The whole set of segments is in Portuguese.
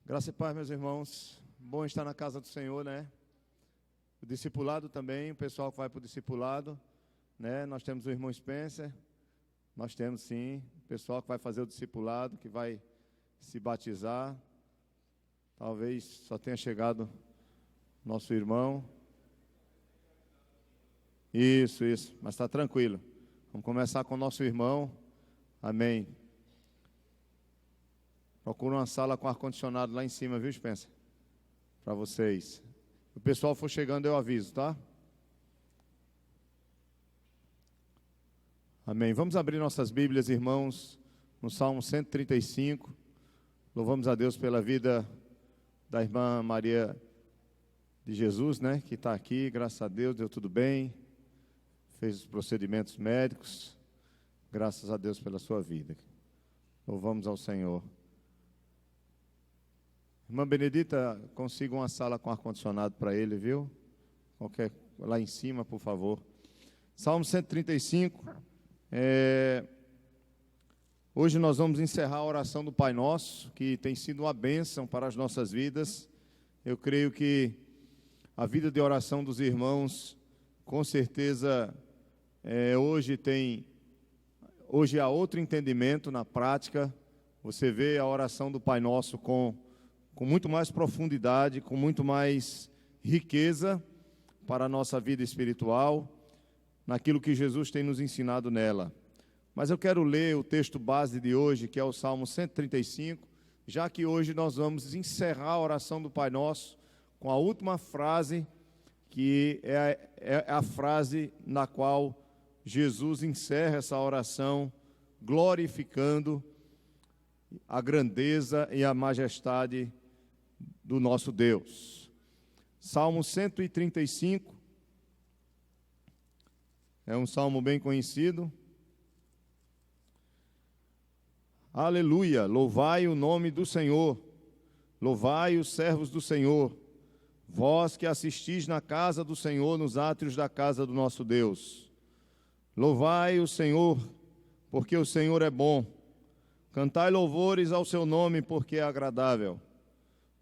Graça e paz, meus irmãos. Bom estar na casa do Senhor, né? O discipulado também, o pessoal que vai para o discipulado, né? Nós temos o irmão Spencer, nós temos sim, o pessoal que vai fazer o discipulado, que vai se batizar. Talvez só tenha chegado nosso irmão. Isso, mas está tranquilo. Vamos começar com o nosso irmão. Amém. Procura uma sala com ar-condicionado lá em cima, viu, Spencer? Para vocês. Se o pessoal for chegando, eu aviso, tá? Amém. Vamos abrir nossas Bíblias, irmãos, no Salmo 135. Louvamos a Deus pela vida da irmã Maria de Jesus, né? Que está aqui, graças a Deus, deu tudo bem. Fez os procedimentos médicos. Graças a Deus pela sua vida. Louvamos ao Senhor. Irmã Benedita, consiga uma sala com ar-condicionado para ele, viu? Lá em cima, por favor. Salmo 135. Hoje nós vamos encerrar a oração do Pai Nosso, que tem sido uma bênção para as nossas vidas. Eu creio que a vida de oração dos irmãos, com certeza, hoje há outro entendimento na prática. Você vê a oração do Pai Nosso com muito mais profundidade, com muito mais riqueza para a nossa vida espiritual, naquilo que Jesus tem nos ensinado nela. Mas eu quero ler o texto base de hoje, que é o Salmo 135, já que hoje nós vamos encerrar a oração do Pai Nosso com a última frase, que é a frase na qual Jesus encerra essa oração, glorificando a grandeza e a majestade do nosso Deus. Salmo 135 é um salmo bem conhecido. Aleluia, louvai o nome do Senhor, louvai os servos do Senhor, vós que assistis na casa do Senhor, nos átrios da casa do nosso Deus. Louvai o Senhor, porque o Senhor é bom. Cantai louvores ao seu nome, porque é agradável.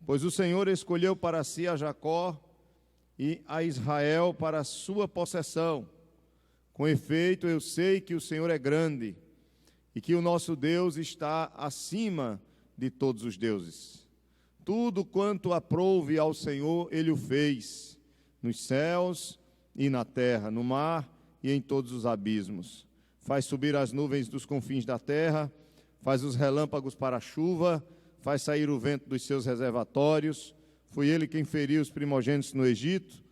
Pois o Senhor escolheu para si a Jacó e a Israel para a sua possessão. Com efeito, eu sei que o Senhor é grande e que o nosso Deus está acima de todos os deuses. Tudo quanto aprouve ao Senhor, Ele o fez, nos céus e na terra, no mar e em todos os abismos. Faz subir as nuvens dos confins da terra, faz os relâmpagos para a chuva, faz sair o vento dos seus reservatórios. Foi ele quem feriu os primogênitos no Egito,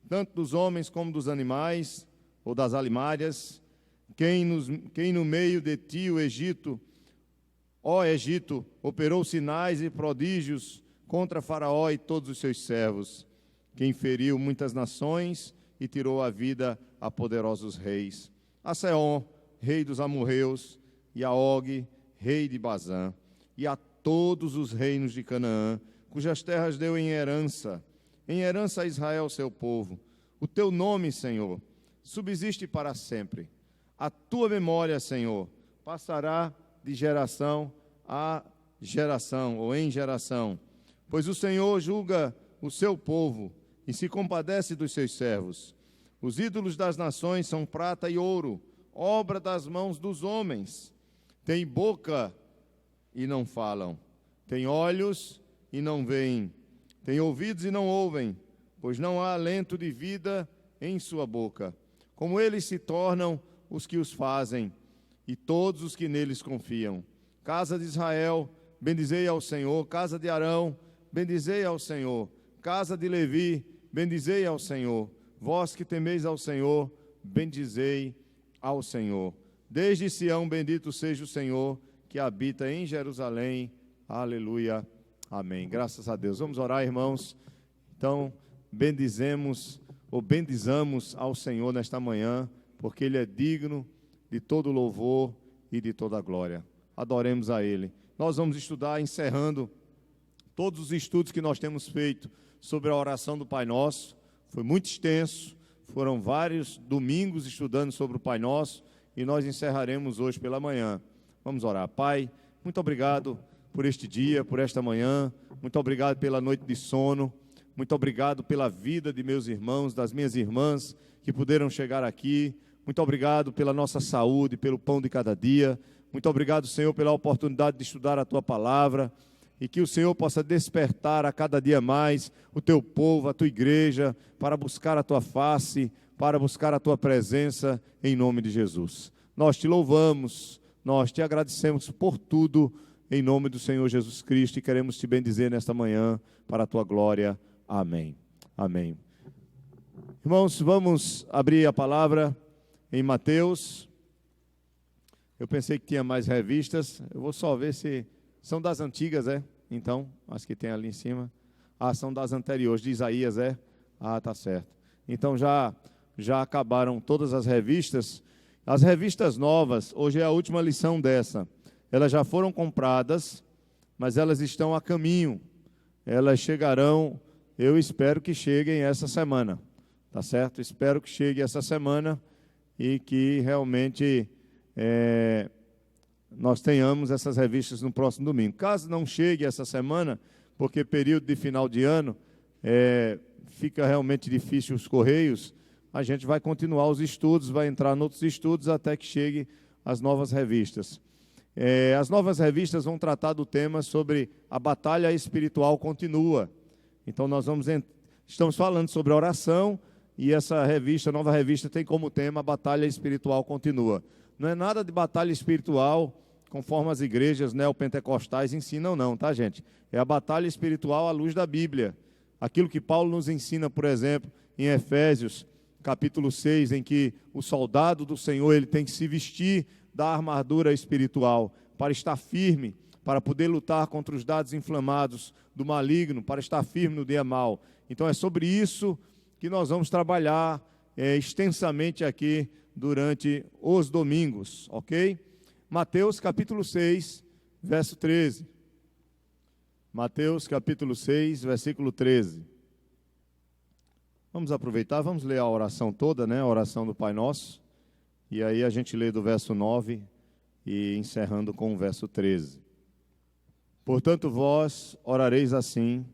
tanto dos homens como dos animais, ou das alimárias. Quem no meio de ti, o Egito, ó Egito, operou sinais e prodígios contra Faraó e todos os seus servos. Quem feriu muitas nações e tirou a vida a poderosos reis. A Seom, rei dos amorreus, e a Og, rei de Bazã, e a todos os reinos de Canaã, cujas terras deu em herança a Israel, seu povo. O teu nome, Senhor, subsiste para sempre. A tua memória, Senhor, passará de geração a geração, ou em geração. Pois o Senhor julga o seu povo e se compadece dos seus servos. Os ídolos das nações são prata e ouro, obra das mãos dos homens. Tem boca e não falam, tem olhos e não veem, tem ouvidos e não ouvem, pois não há alento de vida em sua boca. Como eles se tornam os que os fazem, e todos os que neles confiam. Casa de Israel, bendizei ao Senhor. Casa de Arão, bendizei ao Senhor. Casa de Levi, bendizei ao Senhor. Vós que temeis ao Senhor, bendizei ao Senhor. Desde Sião, bendito seja o Senhor, que habita em Jerusalém. Aleluia. Amém. Graças a Deus. Vamos orar, irmãos. Então, bendizamos ao Senhor nesta manhã, porque Ele é digno de todo louvor e de toda glória. Adoremos a Ele. Nós vamos estudar, encerrando todos os estudos que nós temos feito sobre a oração do Pai Nosso. Foi muito extenso, foram vários domingos estudando sobre o Pai Nosso, e nós encerraremos hoje pela manhã. Vamos orar. Pai, muito obrigado por este dia, por esta manhã. muito obrigado pela noite de sono, muito obrigado pela vida de meus irmãos, das minhas irmãs que puderam chegar aqui, muito obrigado pela nossa saúde, pelo pão de cada dia, muito obrigado, Senhor, pela oportunidade de estudar a Tua palavra, e que o Senhor possa despertar a cada dia mais o Teu povo, a Tua igreja, para buscar a Tua face, para buscar a Tua presença, em nome de Jesus. Nós Te louvamos, nós Te agradecemos por tudo, em nome do Senhor Jesus Cristo, e queremos Te bendizer nesta manhã, para a Tua glória. Amém. Amém. Irmãos, vamos abrir a palavra em Mateus. Eu pensei que tinha mais revistas, eu vou só ver se... São das antigas, Então, as que tem ali em cima. São das anteriores, de Isaías, tá certo. Então, já acabaram todas as revistas. As revistas novas, hoje é a última lição dessa. Elas já foram compradas, mas elas estão a caminho. Elas chegarão, eu espero que cheguem essa semana. Tá certo? Espero que chegue essa semana e que realmente... nós tenhamos essas revistas no próximo domingo. Caso não chegue essa semana, porque período de final de ano, fica realmente difícil os correios, a gente vai continuar os estudos, vai entrar em outros estudos até que chegue as novas revistas. As novas revistas vão tratar do tema sobre a batalha espiritual continua. Então nós estamos falando sobre oração, e essa revista, a nova revista, tem como tema a batalha espiritual continua. Não é nada de batalha espiritual, conforme as igrejas neopentecostais ensinam, não, tá, gente? É a batalha espiritual à luz da Bíblia. Aquilo que Paulo nos ensina, por exemplo, em Efésios, capítulo 6, em que o soldado do Senhor, ele tem que se vestir da armadura espiritual, para estar firme, para poder lutar contra os dardos inflamados do maligno, para estar firme no dia mau. Então é sobre isso que nós vamos trabalhar extensamente aqui, durante os domingos, ok? Mateus capítulo 6, verso 13. Mateus capítulo 6, versículo 13. Vamos aproveitar, vamos ler a oração toda, a oração do Pai Nosso. E aí a gente lê do verso 9 e encerrando com o verso 13. Portanto, vós orareis assim: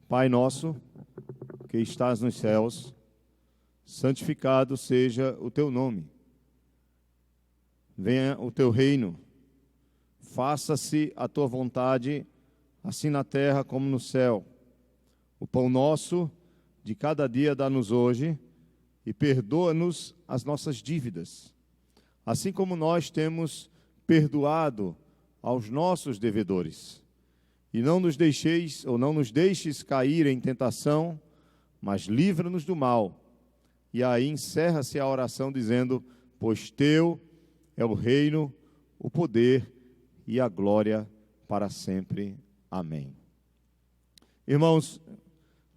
Pai nosso, que estás nos céus, santificado seja o teu nome. Venha o teu reino. Faça-se a tua vontade, assim na terra como no céu. O pão nosso de cada dia dá-nos hoje, e perdoa-nos as nossas dívidas, assim como nós temos perdoado aos nossos devedores. E não nos deixes cair em tentação, mas livra-nos do mal. E aí encerra-se a oração dizendo: pois teu é o reino, o poder e a glória para sempre. Amém. Irmãos,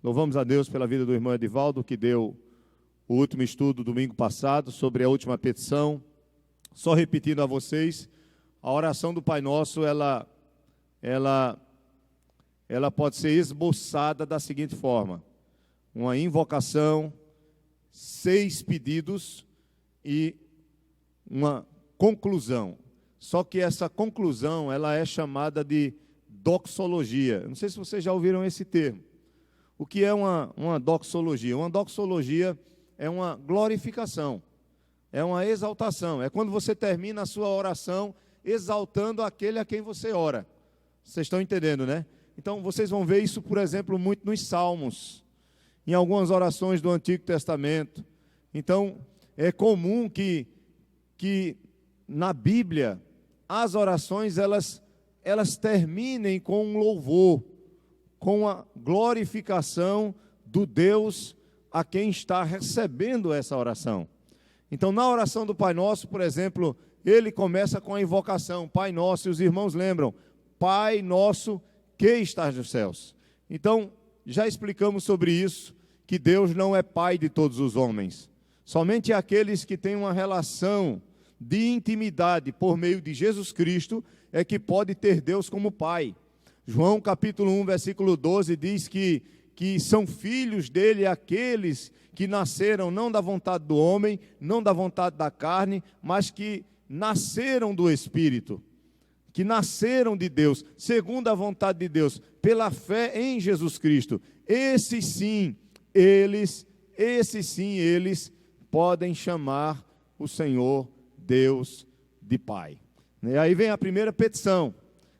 louvamos a Deus pela vida do irmão Edivaldo, que deu o último estudo domingo passado sobre a última petição. Só repetindo a vocês, a oração do Pai Nosso, ela pode ser esboçada da seguinte forma: uma invocação, 6 pedidos e uma conclusão. Só que essa conclusão, ela é chamada de doxologia. Não sei se vocês já ouviram esse termo. O que é uma doxologia? Uma doxologia é uma glorificação, é uma exaltação. É quando você termina a sua oração exaltando aquele a quem você ora. Vocês estão entendendo, né? Então, vocês vão ver isso, por exemplo, muito nos Salmos, em algumas orações do Antigo Testamento. Então, é comum que na Bíblia, as orações, elas terminem com um louvor, com a glorificação do Deus a quem está recebendo essa oração. Então, na oração do Pai Nosso, por exemplo, ele começa com a invocação, Pai Nosso, e os irmãos lembram, Pai Nosso que estás nos céus. Então, já explicamos sobre isso, que Deus não é pai de todos os homens. Somente aqueles que têm uma relação de intimidade por meio de Jesus Cristo é que pode ter Deus como pai. João capítulo 1, versículo 12 diz que são filhos dele aqueles que nasceram não da vontade do homem, não da vontade da carne, mas que nasceram do Espírito. que nasceram de Deus, segundo a vontade de Deus, pela fé em Jesus Cristo, esses sim, eles podem chamar o Senhor Deus de Pai. E aí vem a primeira petição.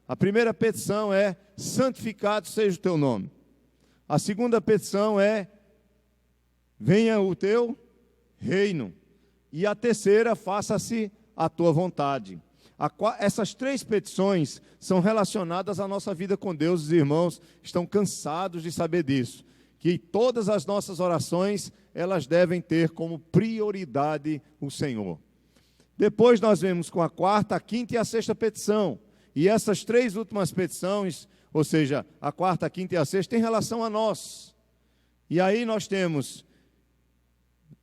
A primeira petição é: santificado seja o teu nome. A segunda petição é: venha o teu reino. E a terceira: faça-se a tua vontade. Essas três petições são relacionadas à nossa vida com Deus. Os irmãos estão cansados de saber disso, que todas as nossas orações, elas devem ter como prioridade o Senhor. Depois nós vemos com a quarta, a quinta e a sexta petição. E essas três últimas petições, ou seja, a quarta, a quinta e a sexta, tem relação a nós. E aí nós temos: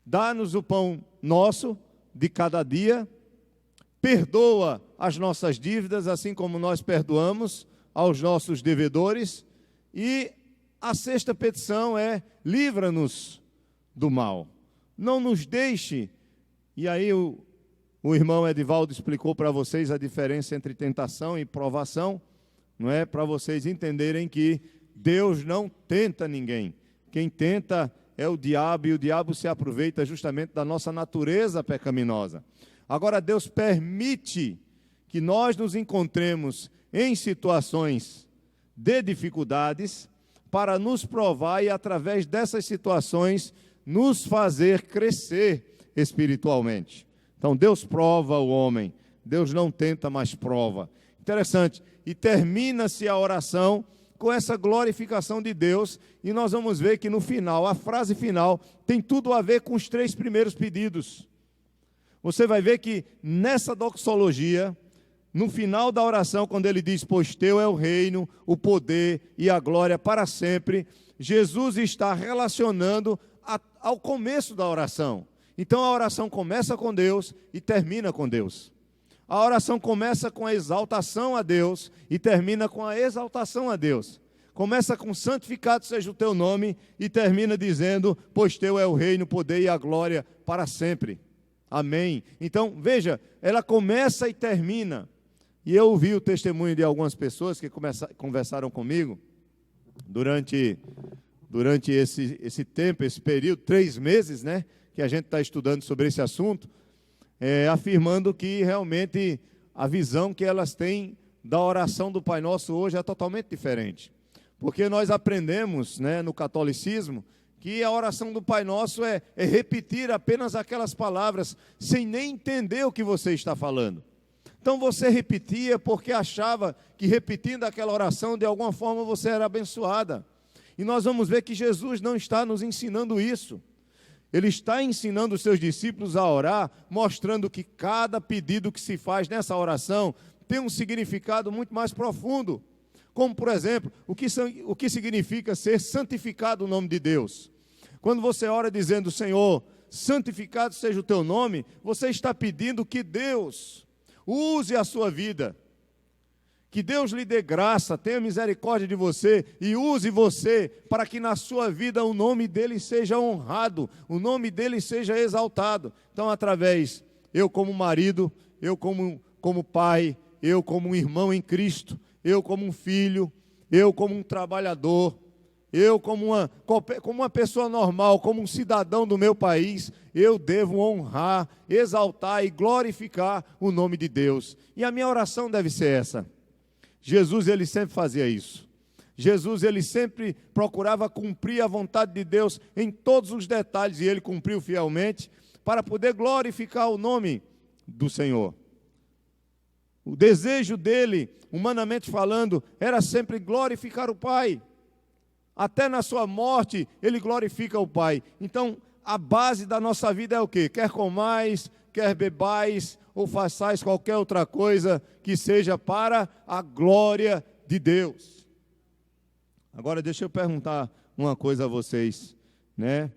dá-nos o pão nosso de cada dia, perdoa as nossas dívidas, assim como nós perdoamos aos nossos devedores. E a sexta petição é: livra-nos do mal. Não nos deixe. E aí o irmão Edivaldo explicou para vocês a diferença entre tentação e provação, não é? Para vocês entenderem que Deus não tenta ninguém. Quem tenta é o diabo, e o diabo se aproveita justamente da nossa natureza pecaminosa. Agora, Deus permite que nós nos encontremos em situações de dificuldades para nos provar e, através dessas situações, nos fazer crescer espiritualmente. Então, Deus prova o homem, Deus não tenta, mas prova. Interessante. E termina-se a oração com essa glorificação de Deus, e nós vamos ver que no final, a frase final, tem tudo a ver com os três primeiros pedidos. Você vai ver que nessa doxologia, no final da oração, quando ele diz: pois teu é o reino, o poder e a glória para sempre, Jesus está relacionando ao começo da oração. Então a oração começa com Deus e termina com Deus. A oração começa com a exaltação a Deus e termina com a exaltação a Deus. Começa com: santificado seja o teu nome, e termina dizendo: pois teu é o reino, o poder e a glória para sempre. Amém. Então, veja, ela começa e termina. E eu ouvi o testemunho de algumas pessoas que conversaram comigo durante esse tempo, esse período, 3 meses, né, que a gente está estudando sobre esse assunto, afirmando que realmente a visão que elas têm da oração do Pai Nosso hoje é totalmente diferente. Porque nós aprendemos, né, no catolicismo, que a oração do Pai Nosso é repetir apenas aquelas palavras, sem nem entender o que você está falando. Então você repetia porque achava que repetindo aquela oração, de alguma forma você era abençoada. E nós vamos ver que Jesus não está nos ensinando isso. Ele está ensinando os seus discípulos a orar, mostrando que cada pedido que se faz nessa oração tem um significado muito mais profundo. Como, por exemplo, o que significa ser santificado o nome de Deus. Quando você ora dizendo: Senhor, santificado seja o teu nome, você está pedindo que Deus use a sua vida, que Deus lhe dê graça, tenha misericórdia de você e use você para que na sua vida o nome dele seja honrado, o nome dele seja exaltado. Então, através, eu como marido, eu como pai, eu como um irmão em Cristo, eu como um filho, eu como um trabalhador, eu como uma pessoa normal, como um cidadão do meu país, eu devo honrar, exaltar e glorificar o nome de Deus. E a minha oração deve ser essa. Jesus, ele sempre fazia isso. Jesus, ele sempre procurava cumprir a vontade de Deus em todos os detalhes, e ele cumpriu fielmente para poder glorificar o nome do Senhor. O desejo dele, humanamente falando, era sempre glorificar o Pai. Até na sua morte, ele glorifica o Pai. Então, a base da nossa vida é o quê? Quer comais, quer bebais, ou façais qualquer outra coisa que seja para a glória de Deus. Agora, deixa eu perguntar uma coisa a vocês, né?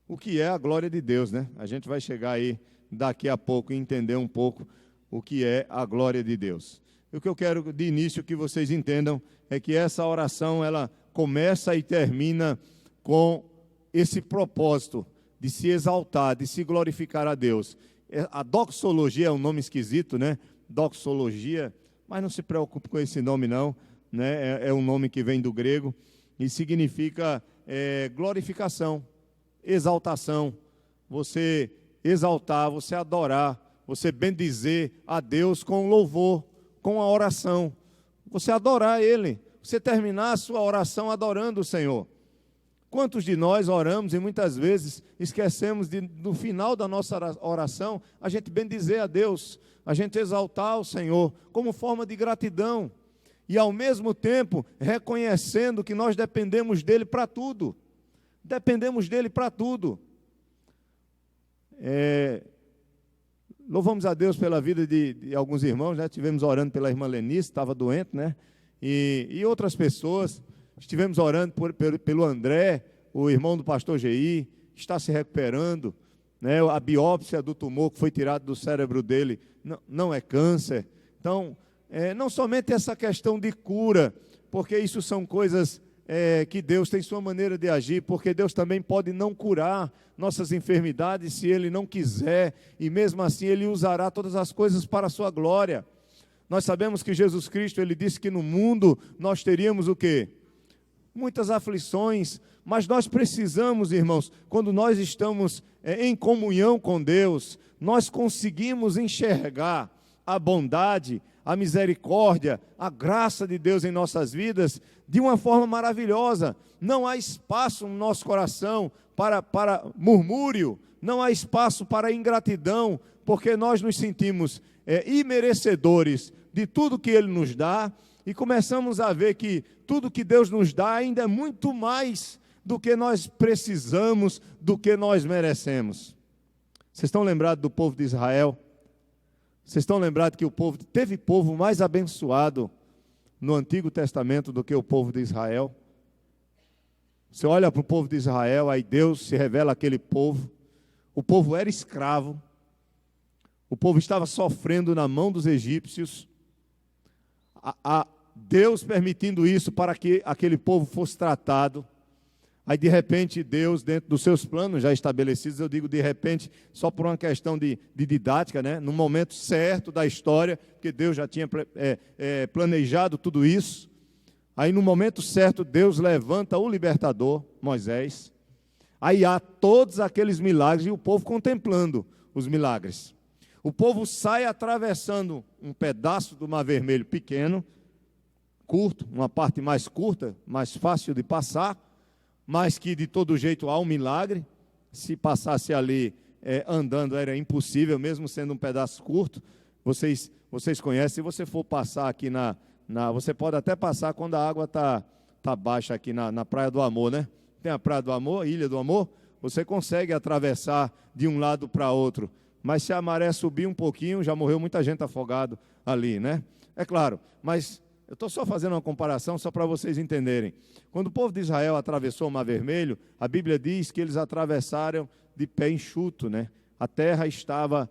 O que é a glória de Deus, né? A gente vai chegar aí daqui a pouco e entender um pouco o que é a glória de Deus. E o que eu quero de início que vocês entendam é que essa oração, ela começa e termina com esse propósito de se exaltar, de se glorificar a Deus. A doxologia é um nome esquisito, né? doxologia, mas não se preocupe com esse nome não, né? É um nome que vem do grego e significa glorificação, exaltação, você exaltar, você adorar, você bendizer a Deus com louvor, com a oração, você adorar Ele, você terminar a sua oração adorando o Senhor. Quantos de nós oramos e muitas vezes esquecemos de, no final da nossa oração, a gente bendizer a Deus, a gente exaltar o Senhor como forma de gratidão e ao mesmo tempo reconhecendo que nós dependemos dEle para tudo, dependemos dEle para tudo. Louvamos a Deus pela vida de alguns irmãos, né? Estivemos orando pela irmã Lenice, estava doente, né? E outras pessoas. Estivemos orando pelo André, o irmão do pastor G.I., está se recuperando, né? A biópsia do tumor que foi tirado do cérebro dele não é câncer. Então, não somente essa questão de cura, porque isso são coisas que Deus tem sua maneira de agir, porque Deus também pode não curar nossas enfermidades se Ele não quiser, e mesmo assim Ele usará todas as coisas para a sua glória. Nós sabemos que Jesus Cristo, Ele disse que no mundo nós teríamos o quê? Muitas aflições, mas nós precisamos, irmãos, quando nós estamos em comunhão com Deus, nós conseguimos enxergar a bondade, a misericórdia, a graça de Deus em nossas vidas de uma forma maravilhosa. Não há espaço no nosso coração para murmúrio, não há espaço para ingratidão, porque nós nos sentimos imerecedores de tudo que Ele nos dá, e começamos a ver que tudo que Deus nos dá ainda é muito mais do que nós precisamos, do que nós merecemos. Vocês estão lembrados do povo de Israel? Vocês estão lembrados que teve povo mais abençoado no Antigo Testamento do que o povo de Israel? Você olha para o povo de Israel, aí Deus se revela àquele povo. O povo era escravo, o povo estava sofrendo na mão dos egípcios, Deus permitindo isso para que aquele povo fosse tratado. Aí de repente Deus, dentro dos seus planos já estabelecidos, eu digo de repente só por uma questão de didática, né? No momento certo da história, porque Deus já tinha planejado tudo isso. Aí no momento certo Deus levanta o libertador, Moisés. Aí há todos aqueles milagres e o povo contemplando os milagres. O povo sai atravessando um pedaço do Mar Vermelho pequeno, curto, uma parte mais curta, mais fácil de passar, mas que de todo jeito há um milagre. Se passasse ali andando era impossível, mesmo sendo um pedaço curto. Vocês conhecem, se você for passar aqui você pode até passar quando a água está baixa aqui na Praia do Amor, né? Tem a Praia do Amor, Ilha do Amor, você consegue atravessar de um lado para outro. Mas se a maré subir um pouquinho, já morreu muita gente afogado ali, né? É claro, mas eu estou só fazendo uma comparação só para vocês entenderem. Quando o povo de Israel atravessou o Mar Vermelho, a Bíblia diz que eles atravessaram de pé enxuto, né? A terra estava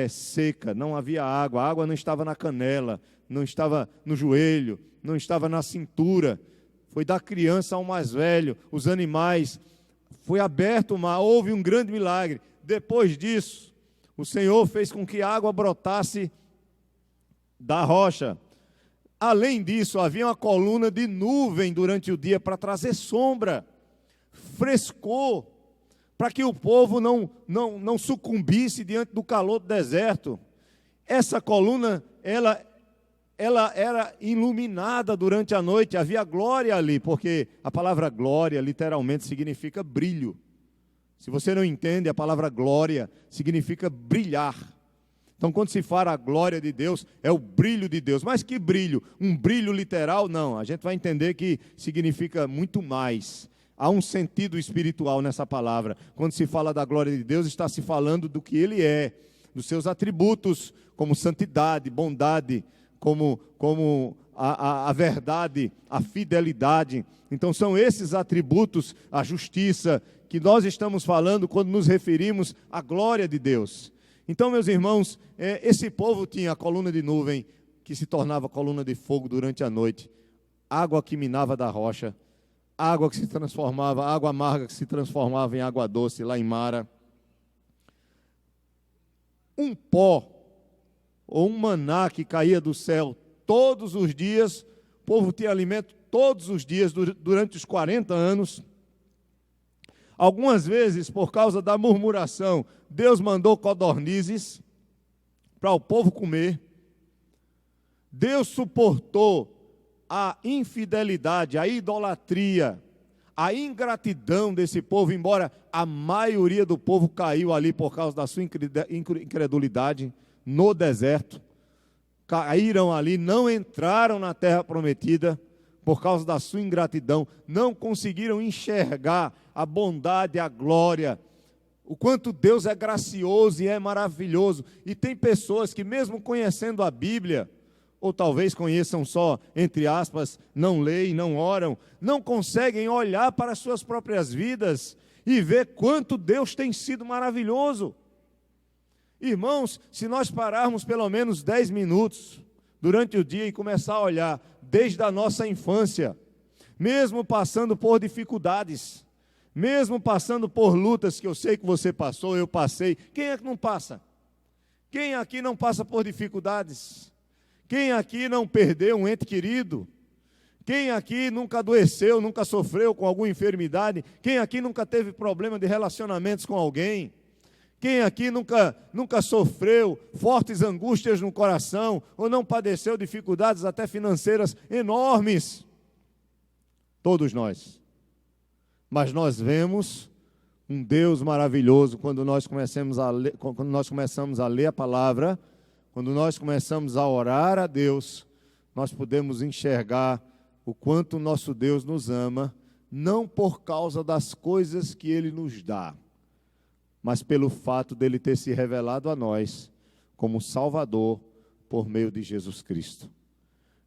seca, não havia água, a água não estava na canela, não estava no joelho, não estava na cintura. Foi da criança ao mais velho, os animais, foi aberto o mar, houve um grande milagre. Depois disso, o Senhor fez com que a água brotasse da rocha. Além disso, havia uma coluna de nuvem durante o dia para trazer sombra, frescor, para que o povo não sucumbisse diante do calor do deserto. Essa coluna, ela era iluminada durante a noite, havia glória ali, porque a palavra glória literalmente significa brilho. Se você não entende, a palavra glória significa brilhar. Então, quando se fala a glória de Deus, é o brilho de Deus. Mas que brilho? Um brilho literal? Não. A gente vai entender que significa muito mais. Há um sentido espiritual nessa palavra. Quando se fala da glória de Deus, está se falando do que Ele é, dos seus atributos, como santidade, bondade, como a verdade, a fidelidade. Então, são esses atributos, a justiça, que nós estamos falando quando nos referimos à glória de Deus. Então, meus irmãos, esse povo tinha a coluna de nuvem, que se tornava coluna de fogo durante a noite, água que minava da rocha, água que se transformava, água amarga que se transformava em água doce lá em Mara. Um pó ou um maná que caía do céu todos os dias, o povo tinha alimento todos os dias durante os 40 anos. Algumas vezes, por causa da murmuração, Deus mandou codornizes para o povo comer. Deus suportou a infidelidade, a idolatria, a ingratidão desse povo, embora a maioria do povo caiu ali por causa da sua incredulidade no deserto. Caíram ali, não entraram na terra prometida por causa da sua ingratidão, não conseguiram enxergar a bondade, a glória, o quanto Deus é gracioso e é maravilhoso. E tem pessoas que mesmo conhecendo a Bíblia, ou talvez conheçam só, entre aspas, não leem, não oram, não conseguem olhar para as suas próprias vidas e ver quanto Deus tem sido maravilhoso. Irmãos, se nós pararmos pelo menos 10 minutos durante o dia e começar a olhar desde a nossa infância, mesmo passando por dificuldades, mesmo passando por lutas que eu sei que você passou, eu passei, quem é que não passa? Quem aqui não passa por dificuldades? Quem aqui não perdeu um ente querido? Quem aqui nunca adoeceu, nunca sofreu com alguma enfermidade? Quem aqui nunca teve problema de relacionamentos com alguém? Quem aqui nunca sofreu fortes angústias no coração, ou não padeceu dificuldades até financeiras enormes? Todos nós. Mas nós vemos um Deus maravilhoso quando nós começamos a ler a palavra, quando nós começamos a orar a Deus, nós podemos enxergar o quanto o nosso Deus nos ama, não por causa das coisas que Ele nos dá, mas pelo fato dele ter se revelado a nós como Salvador por meio de Jesus Cristo.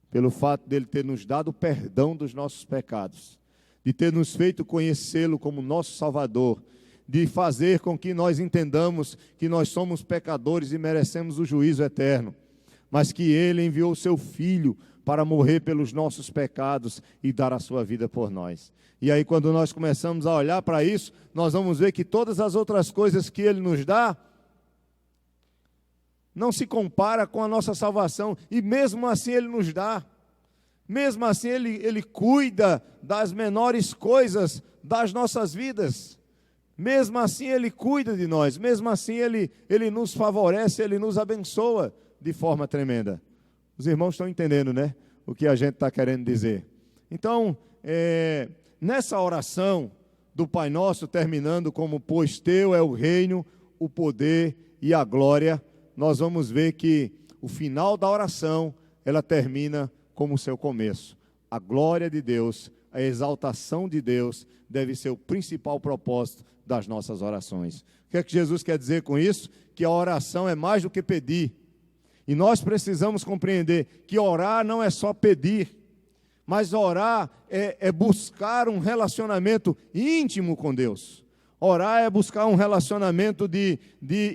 Pelo fato dele ter nos dado o perdão dos nossos pecados, de ter nos feito conhecê-lo como nosso Salvador, de fazer com que nós entendamos que nós somos pecadores e merecemos o juízo eterno, mas que ele enviou o seu Filho para morrer pelos nossos pecados e dar a sua vida por nós. E aí, quando nós começamos a olhar para isso, nós vamos ver que todas as outras coisas que Ele nos dá, não se compara com a nossa salvação, e mesmo assim Ele nos dá, mesmo assim Ele cuida das menores coisas das nossas vidas, mesmo assim Ele cuida de nós, mesmo assim Ele nos favorece, Ele nos abençoa de forma tremenda. Os irmãos estão entendendo, né? O que a gente está querendo dizer. Então, nessa oração do Pai Nosso, terminando como: pois teu é o reino, o poder e a glória, nós vamos ver que o final da oração, ela termina como o seu começo. A glória de Deus, a exaltação de Deus, deve ser o principal propósito das nossas orações. O que é que Jesus quer dizer com isso? Que a oração é mais do que pedir. E nós precisamos compreender que orar não é só pedir, mas orar é buscar um relacionamento íntimo com Deus. Orar é buscar um relacionamento de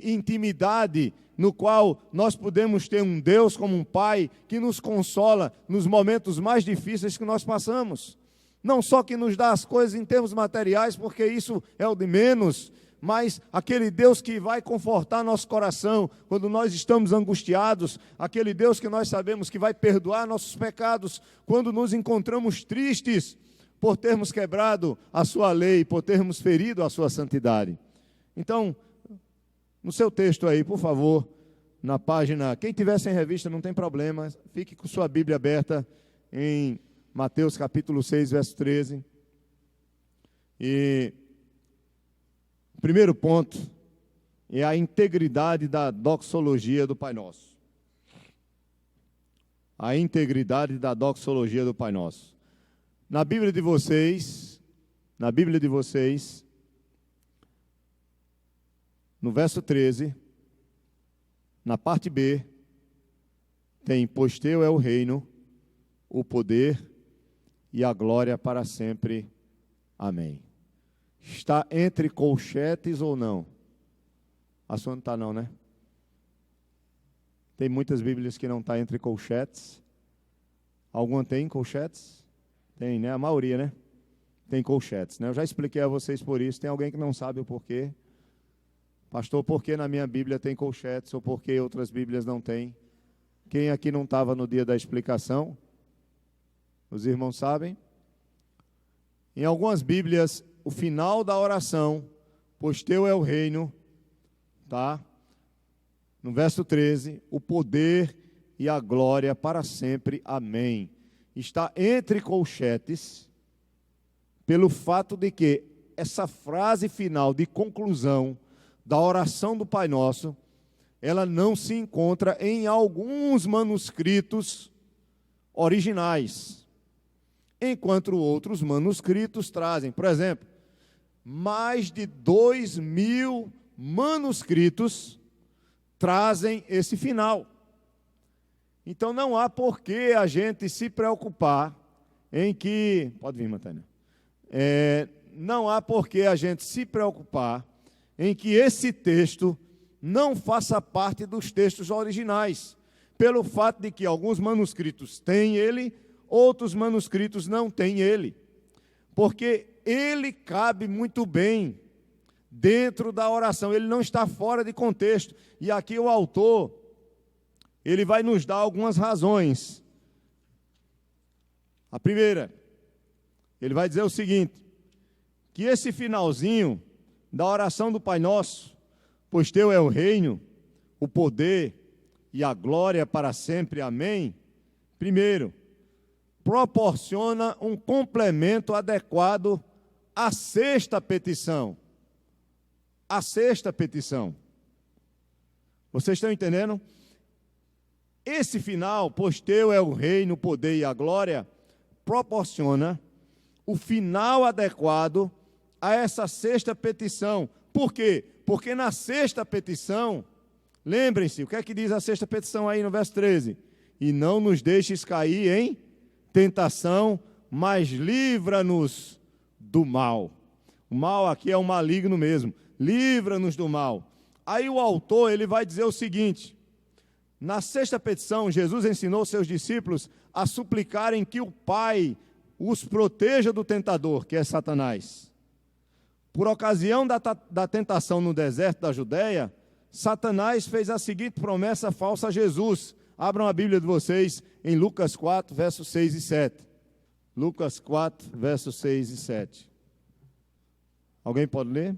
intimidade, no qual nós podemos ter um Deus como um Pai que nos consola nos momentos mais difíceis que nós passamos. Não só que nos dá as coisas em termos materiais, porque isso é o de menos, mas aquele Deus que vai confortar nosso coração quando nós estamos angustiados, aquele Deus que nós sabemos que vai perdoar nossos pecados quando nos encontramos tristes por termos quebrado a sua lei, por termos ferido a sua santidade. Então, no seu texto aí, por favor, na página, quem tiver sem revista não tem problema, fique com sua Bíblia aberta em Mateus capítulo 6, verso 13. E o primeiro ponto é a integridade da doxologia do Pai Nosso. A integridade da doxologia do Pai Nosso. Na Bíblia de vocês, no verso 13, na parte B, tem: pois teu é o reino, o poder e a glória para sempre. Amém. Está entre colchetes ou não? A sua não está não, né? Tem muitas Bíblias que não está entre colchetes. Alguma tem colchetes? Tem, né? A maioria, né? Tem colchetes, né? Eu já expliquei a vocês por isso. Tem alguém que não sabe o porquê? Pastor, por que na minha Bíblia tem colchetes ou por que outras Bíblias não têm? Quem aqui não estava no dia da explicação? Os irmãos sabem? Em algumas Bíblias, o final da oração, pois teu é o reino, tá? No verso 13, o poder e a glória para sempre, amém. Está entre colchetes, pelo fato de que essa frase final de conclusão da oração do Pai Nosso, ela não se encontra em alguns manuscritos originais, enquanto outros manuscritos trazem. Por exemplo, mais de 2.000 manuscritos trazem esse final. Então não há por que a gente se preocupar em que... Pode vir, Matânia. Não há por que a gente se preocupar em que esse texto não faça parte dos textos originais, pelo fato de que alguns manuscritos têm ele, outros manuscritos não têm ele, porque ele cabe muito bem dentro da oração, ele não está fora de contexto. E aqui o autor, ele vai nos dar algumas razões. A primeira, ele vai dizer o seguinte, que esse finalzinho da oração do Pai Nosso, pois teu é o reino, o poder e a glória para sempre, amém. Primeiro, proporciona um complemento adequado à sexta petição. A sexta petição. Vocês estão entendendo? Esse final, pois teu é o reino, o poder e a glória, proporciona o final adequado a essa sexta petição. Por quê? Porque na sexta petição, lembrem-se, o que é que diz a sexta petição aí no verso 13? E não nos deixes cair em tentação, mas livra-nos do mal. O mal aqui é o maligno mesmo. Livra-nos do mal. Aí o autor, ele vai dizer o seguinte, na sexta petição, Jesus ensinou seus discípulos a suplicarem que o Pai os proteja do tentador, que é Satanás. Por ocasião da tentação no deserto da Judéia, Satanás fez a seguinte promessa falsa a Jesus. Abram a Bíblia de vocês em Lucas 4, versos 6 e 7. Lucas 4, versos 6 e 7. Alguém pode ler?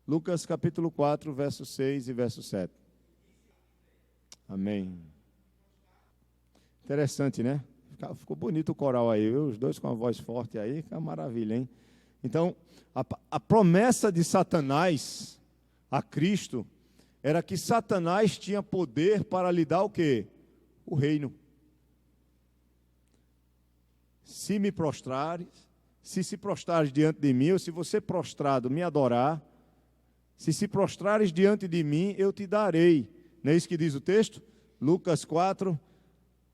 Lucas capítulo 4, verso 6 e verso 7. Amém. Interessante, né? Ficou bonito o coral aí, viu? Os dois com a voz forte aí, fica maravilha, hein? Então, a promessa de Satanás a Cristo era que Satanás tinha poder para lhe dar o quê? O reino. Se me prostrares, se prostrares diante de mim, ou se você prostrado me adorar, se prostrares diante de mim, eu te darei. Não é isso que diz o texto? Lucas 4,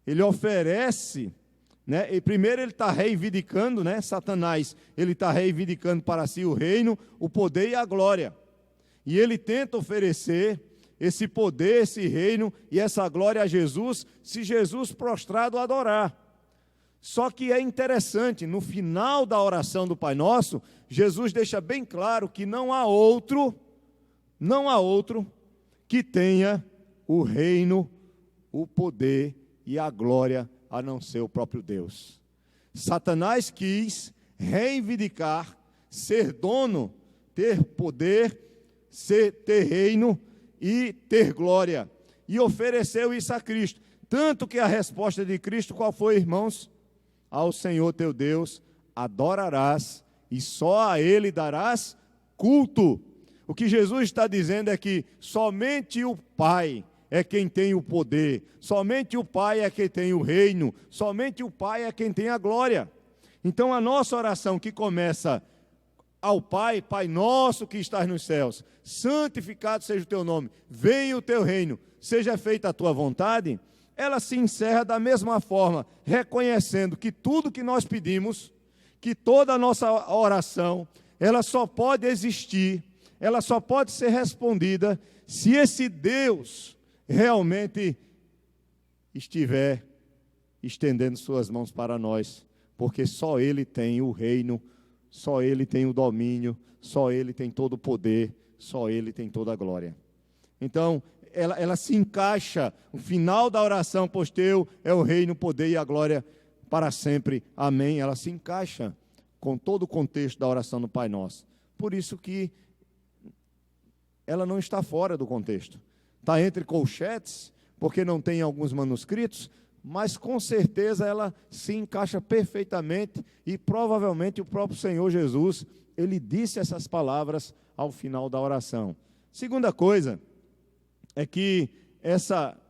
ele oferece, né? E primeiro ele está reivindicando, né? Satanás, ele está reivindicando para si o reino, o poder e a glória. E ele tenta oferecer esse poder, esse reino e essa glória a Jesus, se Jesus prostrado adorar. Só que é interessante, no final da oração do Pai Nosso, Jesus deixa bem claro que não há outro que tenha o reino, o poder e a glória a não ser o próprio Deus. Satanás quis reivindicar, ser dono, ter poder, ter reino e ter glória. E ofereceu isso a Cristo. Tanto que a resposta de Cristo qual foi, irmãos? Ao Senhor teu Deus adorarás e só a Ele darás culto. O que Jesus está dizendo é que somente o Pai é quem tem o poder, somente o Pai é quem tem o reino, somente o Pai é quem tem a glória. Então a nossa oração que começa ao Pai, Pai nosso que estás nos céus, santificado seja o teu nome, venha o teu reino, seja feita a tua vontade, ela se encerra da mesma forma, reconhecendo que tudo que nós pedimos, que toda a nossa oração, ela só pode existir, ela só pode ser respondida se esse Deus realmente estiver estendendo suas mãos para nós, porque só Ele tem o reino, só Ele tem o domínio, só Ele tem todo o poder, só Ele tem toda a glória. Então, ela se encaixa. O final da oração, pois teu é o reino, o poder e a glória para sempre. Amém. Ela se encaixa com todo o contexto da oração do Pai Nosso. Por isso que ela não está fora do contexto. Está entre colchetes, porque não tem alguns manuscritos, mas com certeza ela se encaixa perfeitamente e provavelmente o próprio Senhor Jesus, ele disse essas palavras ao final da oração. Segunda coisa é que essa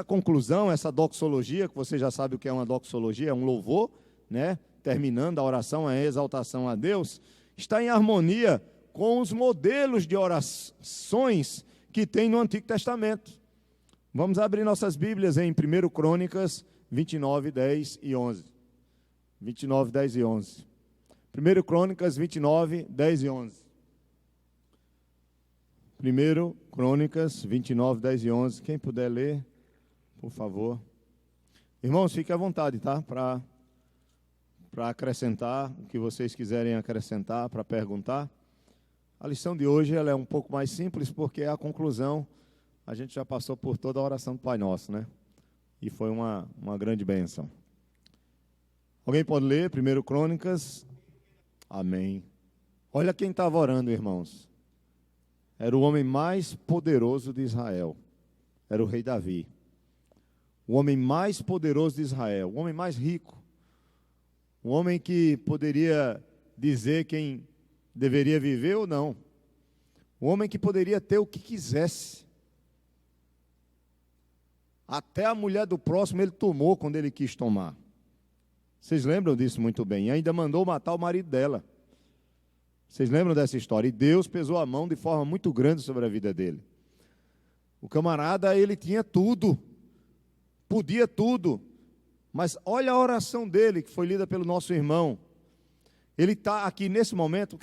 conclusão, essa doxologia, que você já sabe o que é uma doxologia, é um louvor, né? Terminando a oração, a exaltação a Deus, está em harmonia com os modelos de orações que tem no Antigo Testamento. Vamos abrir nossas Bíblias em 1 Crônicas 29, 10 e 11. 29, 10 e 11. 1 Crônicas 29, 10 e 11. 1 Crônicas 29, 10 e 11. Quem puder ler, por favor. Irmãos, fique à vontade, tá? Para acrescentar o que vocês quiserem acrescentar, para perguntar. A lição de hoje ela é um pouco mais simples, porque é a conclusão. A gente já passou por toda a oração do Pai Nosso, né? E foi uma grande bênção. Alguém pode ler 1 Crônicas? Amém. Olha quem estava orando, irmãos. Era o homem mais poderoso de Israel. Era o rei Davi. O homem mais poderoso de Israel. O homem mais rico. O homem que poderia dizer quem deveria viver ou não. O homem que poderia ter o que quisesse. Até a mulher do próximo ele tomou quando ele quis tomar. Vocês lembram disso muito bem. E ainda mandou matar o marido dela. Vocês lembram dessa história? E Deus pesou a mão de forma muito grande sobre a vida dele. O camarada, ele tinha tudo. Podia tudo. Mas olha a oração dele, que foi lida pelo nosso irmão. Ele está aqui nesse momento,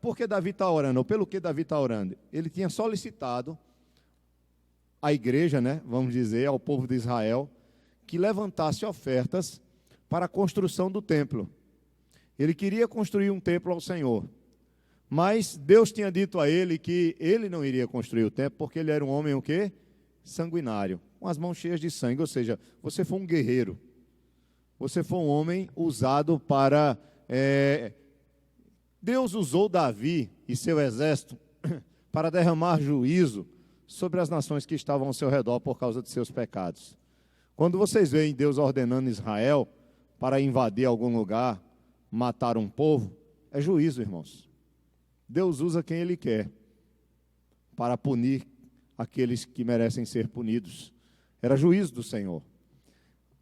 por que Davi está orando? Ou pelo que Davi está orando? Ele tinha solicitado à igreja, né, vamos dizer, ao povo de Israel, que levantasse ofertas para a construção do templo. Ele queria construir um templo ao Senhor. Mas Deus tinha dito a ele que ele não iria construir o templo, porque ele era um homem o quê? Sanguinário, com as mãos cheias de sangue. Ou seja, você foi um guerreiro. Você foi um homem usado para... Deus usou Davi e seu exército para derramar juízo sobre as nações que estavam ao seu redor por causa de seus pecados. Quando vocês veem Deus ordenando Israel para invadir algum lugar, matar um povo, é juízo, irmãos. Deus usa quem Ele quer para punir aqueles que merecem ser punidos. Era juízo do Senhor.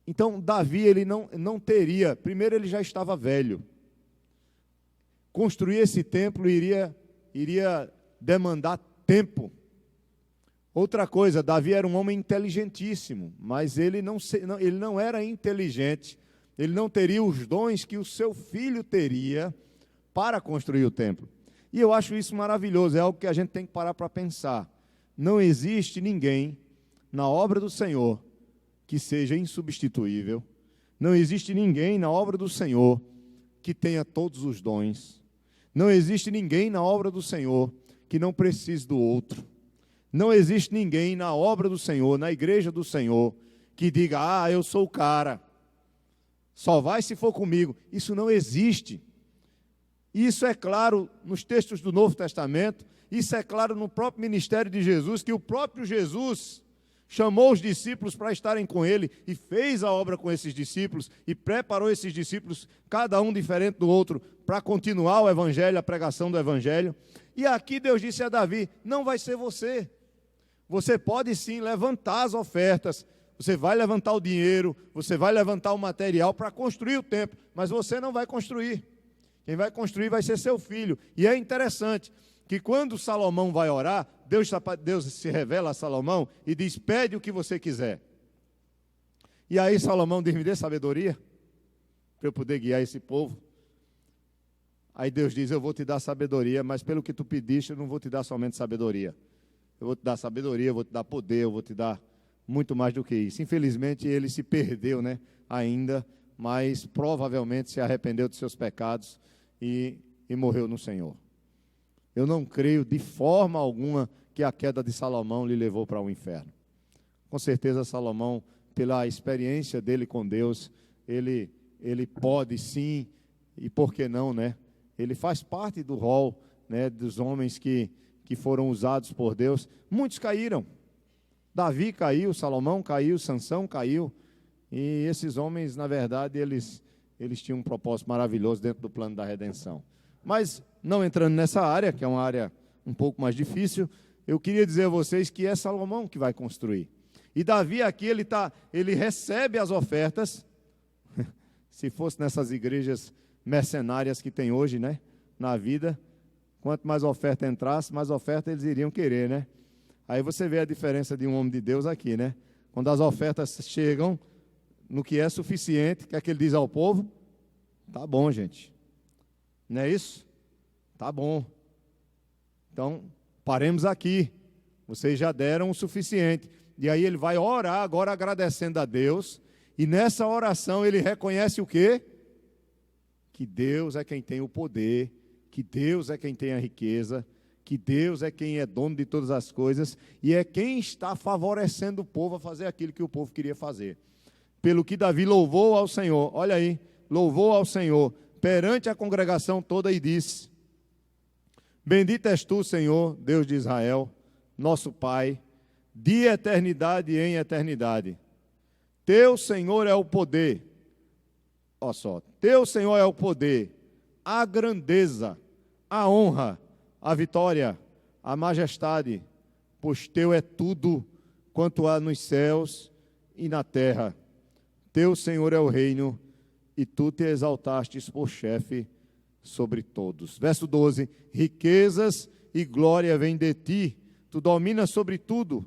Então, Davi, ele não teria... Primeiro, ele já estava velho. Construir esse templo iria demandar tempo. Outra coisa, Davi era um homem inteligentíssimo, mas ele não era inteligente. Ele não teria os dons que o seu filho teria para construir o templo. E eu acho isso maravilhoso, é algo que a gente tem que parar para pensar. Não existe ninguém na obra do Senhor que seja insubstituível. Não existe ninguém na obra do Senhor que tenha todos os dons. Não existe ninguém na obra do Senhor que não precise do outro. Não existe ninguém na obra do Senhor, na igreja do Senhor, que diga, eu sou o cara, só vai se for comigo. Isso não existe. Isso é claro nos textos do Novo Testamento, isso é claro no próprio ministério de Jesus, que o próprio Jesus chamou os discípulos para estarem com ele e fez a obra com esses discípulos e preparou esses discípulos, cada um diferente do outro, para continuar o evangelho, a pregação do evangelho. E aqui Deus disse a Davi, não vai ser você. Você pode sim levantar as ofertas, você vai levantar o dinheiro, você vai levantar o material para construir o templo, mas você não vai construir. Quem vai construir vai ser seu filho. E é interessante que quando Salomão vai orar, Deus se revela a Salomão e diz, pede o que você quiser. E aí Salomão diz, me dê sabedoria, para eu poder guiar esse povo. Aí Deus diz, eu vou te dar sabedoria, mas pelo que tu pediste, eu não vou te dar somente sabedoria. Eu vou te dar sabedoria, eu vou te dar poder, eu vou te dar muito mais do que isso. Infelizmente, ele se perdeu, né, ainda, mas provavelmente se arrependeu de seus pecados e morreu no Senhor. Eu não creio de forma alguma que a queda de Salomão lhe levou para o inferno. Com certeza Salomão, pela experiência dele com Deus, ele pode sim, e por que não, né? Ele faz parte do rol, né, dos homens que foram usados por Deus. Muitos caíram. Davi caiu, Salomão caiu, Sansão caiu. E esses homens, na verdade, eles tinham um propósito maravilhoso dentro do plano da redenção. Mas, não entrando nessa área, que é uma área um pouco mais difícil, eu queria dizer a vocês que é Salomão que vai construir. E Davi aqui, ele recebe as ofertas. Se fosse nessas igrejas mercenárias que tem hoje, né, na vida, quanto mais oferta entrasse, mais oferta eles iriam querer, né? Aí você vê a diferença de um homem de Deus aqui, né? Quando as ofertas chegam no que é suficiente, que é que ele diz ao povo? Tá bom, gente. Não é isso? Tá bom. Então, paremos aqui. Vocês já deram o suficiente. E aí ele vai orar agora agradecendo a Deus. E nessa oração ele reconhece o quê? Que Deus é quem tem o poder, que Deus é quem tem a riqueza, que Deus é quem é dono de todas as coisas e é quem está favorecendo o povo a fazer aquilo que o povo queria fazer. Pelo que Davi louvou ao Senhor, olha aí, louvou ao Senhor perante a congregação toda e disse: Bendito és tu, Senhor, Deus de Israel, nosso Pai, de eternidade em eternidade. Teu Senhor é o poder, olha só, teu Senhor é o poder, a grandeza, a honra, a vitória, a majestade, pois teu é tudo quanto há nos céus e na terra. Teu Senhor é o reino, e tu te exaltastes por chefe sobre todos. Verso 12, riquezas e glória vêm de ti, tu dominas sobre tudo,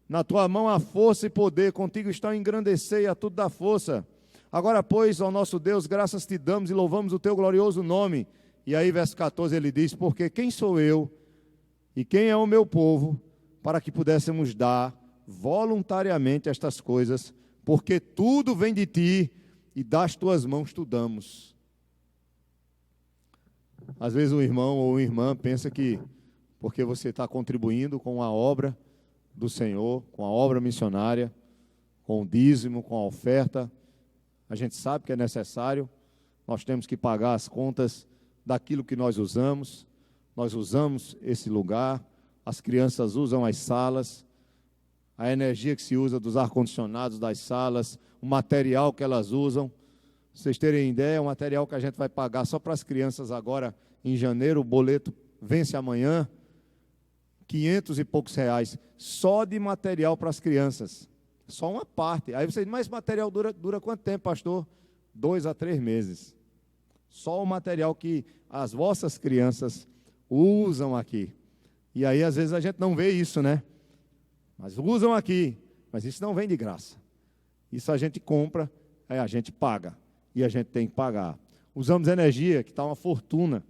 na tua mão há força e poder, contigo está engrandecer e a tudo dá força. Agora, pois, ó nosso Deus, graças te damos e louvamos o teu glorioso nome. E aí, verso 14, ele diz, porque quem sou eu e quem é o meu povo, para que pudéssemos dar voluntariamente estas coisas, porque tudo vem de ti e das tuas mãos tu damos. Às vezes o irmão ou a irmã pensa que porque você está contribuindo com a obra do Senhor, com a obra missionária, com o dízimo, com a oferta, a gente sabe que é necessário, nós temos que pagar as contas daquilo que nós usamos esse lugar, as crianças usam as salas, a energia que se usa dos ar-condicionados das salas, o material que elas usam. Pra vocês terem ideia, o material que a gente vai pagar só para as crianças agora, em janeiro, o boleto vence amanhã, 500 e poucos reais, só de material para as crianças, só uma parte. Aí você diz, mas esse material dura quanto tempo, pastor? 2 a 3 meses. Só o material que as vossas crianças usam aqui. E aí, às vezes, a gente não vê isso, né? Mas usam aqui, mas isso não vem de graça. Isso a gente compra, aí a gente paga, e a gente tem que pagar. Usamos energia, que está uma fortuna,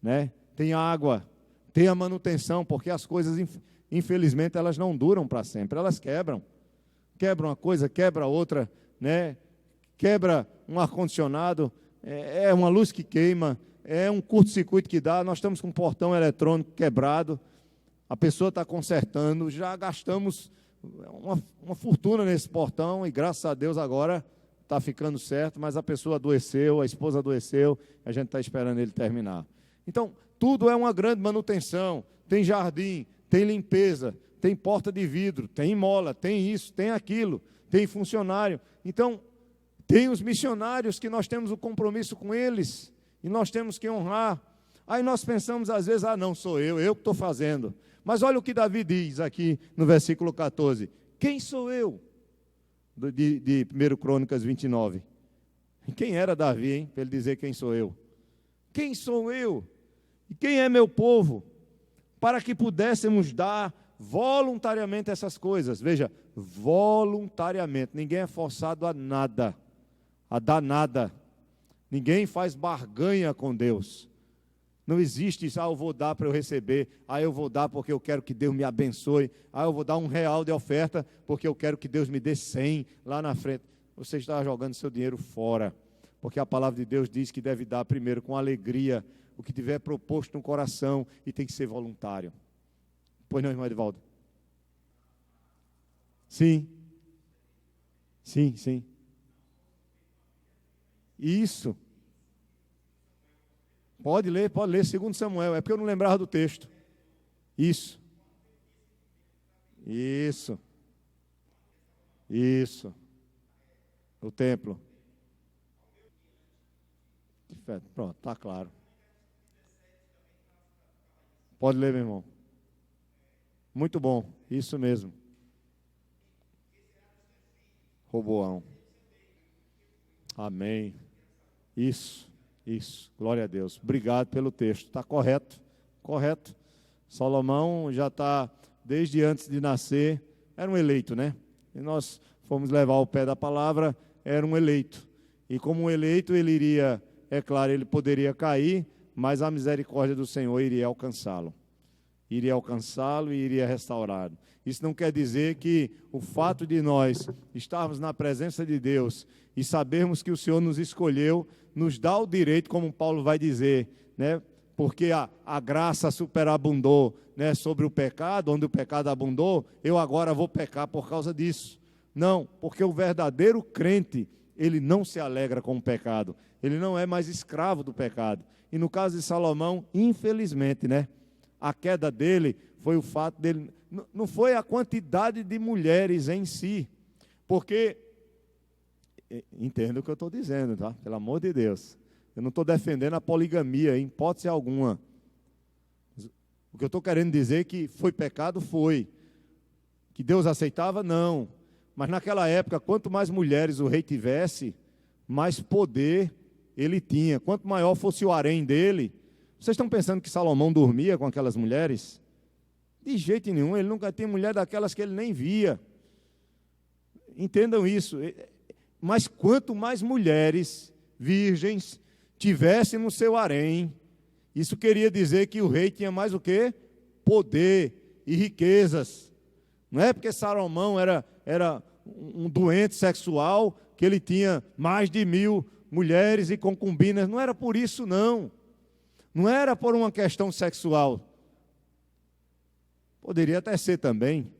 né? Tem água, tem a manutenção, porque as coisas, infelizmente, elas não duram para sempre, elas quebram. Quebra uma coisa, quebra outra, né? Quebra um ar-condicionado, é uma luz que queima, é um curto-circuito que dá, nós estamos com um portão eletrônico quebrado, a pessoa está consertando, já gastamos uma fortuna nesse portão e graças a Deus agora está ficando certo, mas a pessoa adoeceu, a esposa adoeceu, a gente está esperando ele terminar. Então, tudo é uma grande manutenção, tem jardim, tem limpeza, tem porta de vidro, tem mola, tem isso, tem aquilo, tem funcionário. Então, tem os missionários que nós temos o compromisso com eles e nós temos que honrar. Aí nós pensamos às vezes, não sou eu que estou fazendo. Mas olha o que Davi diz aqui no versículo 14. Quem sou eu? De 1 Crônicas 29. Quem era Davi, hein? Para ele dizer quem sou eu. Quem sou eu? E quem é meu povo? Para que pudéssemos dar voluntariamente essas coisas. Veja, voluntariamente. Ninguém é forçado a nada, a dar nada. Ninguém faz barganha com Deus. Não existe isso, eu vou dar para eu receber, eu vou dar porque eu quero que Deus me abençoe, eu vou dar R$1 de oferta porque eu quero que Deus me dê 100 lá na frente. Você está jogando seu dinheiro fora, porque a palavra de Deus diz que deve dar primeiro com alegria, o que tiver proposto no coração e tem que ser voluntário. Pois não, irmão Edivaldo? Sim. Sim, sim. Isso. Pode ler, 2 Samuel. É porque eu não lembrava do texto. Isso. Isso. Isso. O templo. Pronto, está claro. Pode ler, meu irmão. Muito bom, isso mesmo. Roboão. Amém. Isso. Glória a Deus. Obrigado pelo texto. Está correto. Correto. Salomão já está, desde antes de nascer, era um eleito, né? E nós fomos levar ao pé da palavra, era um eleito. E como um eleito, ele iria, é claro, ele poderia cair, mas a misericórdia do Senhor iria alcançá-lo. Iria alcançá-lo e iria restaurá-lo. Isso não quer dizer que o fato de nós estarmos na presença de Deus e sabermos que o Senhor nos escolheu, nos dá o direito, como Paulo vai dizer, né? Porque a graça superabundou, né, sobre o pecado, onde o pecado abundou, eu agora vou pecar por causa disso. Não, porque o verdadeiro crente, ele não se alegra com o pecado, ele não é mais escravo do pecado. E no caso de Salomão, infelizmente, né, a queda dele foi o fato dele, não foi a quantidade de mulheres em si, porque, entenda o que eu estou dizendo, tá? Pelo amor de Deus, eu não estou defendendo a poligamia, em hipótese alguma. O que eu estou querendo dizer é que foi pecado, foi. Que Deus aceitava, não. Mas naquela época, quanto mais mulheres o rei tivesse, mais poder ele tinha. Quanto maior fosse o harém dele. Vocês estão pensando que Salomão dormia com aquelas mulheres? De jeito nenhum, ele nunca tinha mulher daquelas que ele nem via. Entendam isso. Mas quanto mais mulheres virgens tivesse no seu harém, isso queria dizer que o rei tinha mais o quê? Poder e riquezas. Não é porque Salomão era um doente sexual, que ele tinha mais de 1000 mulheres e concubinas. Não era por isso, não. Não era por uma questão sexual. Poderia até ser também.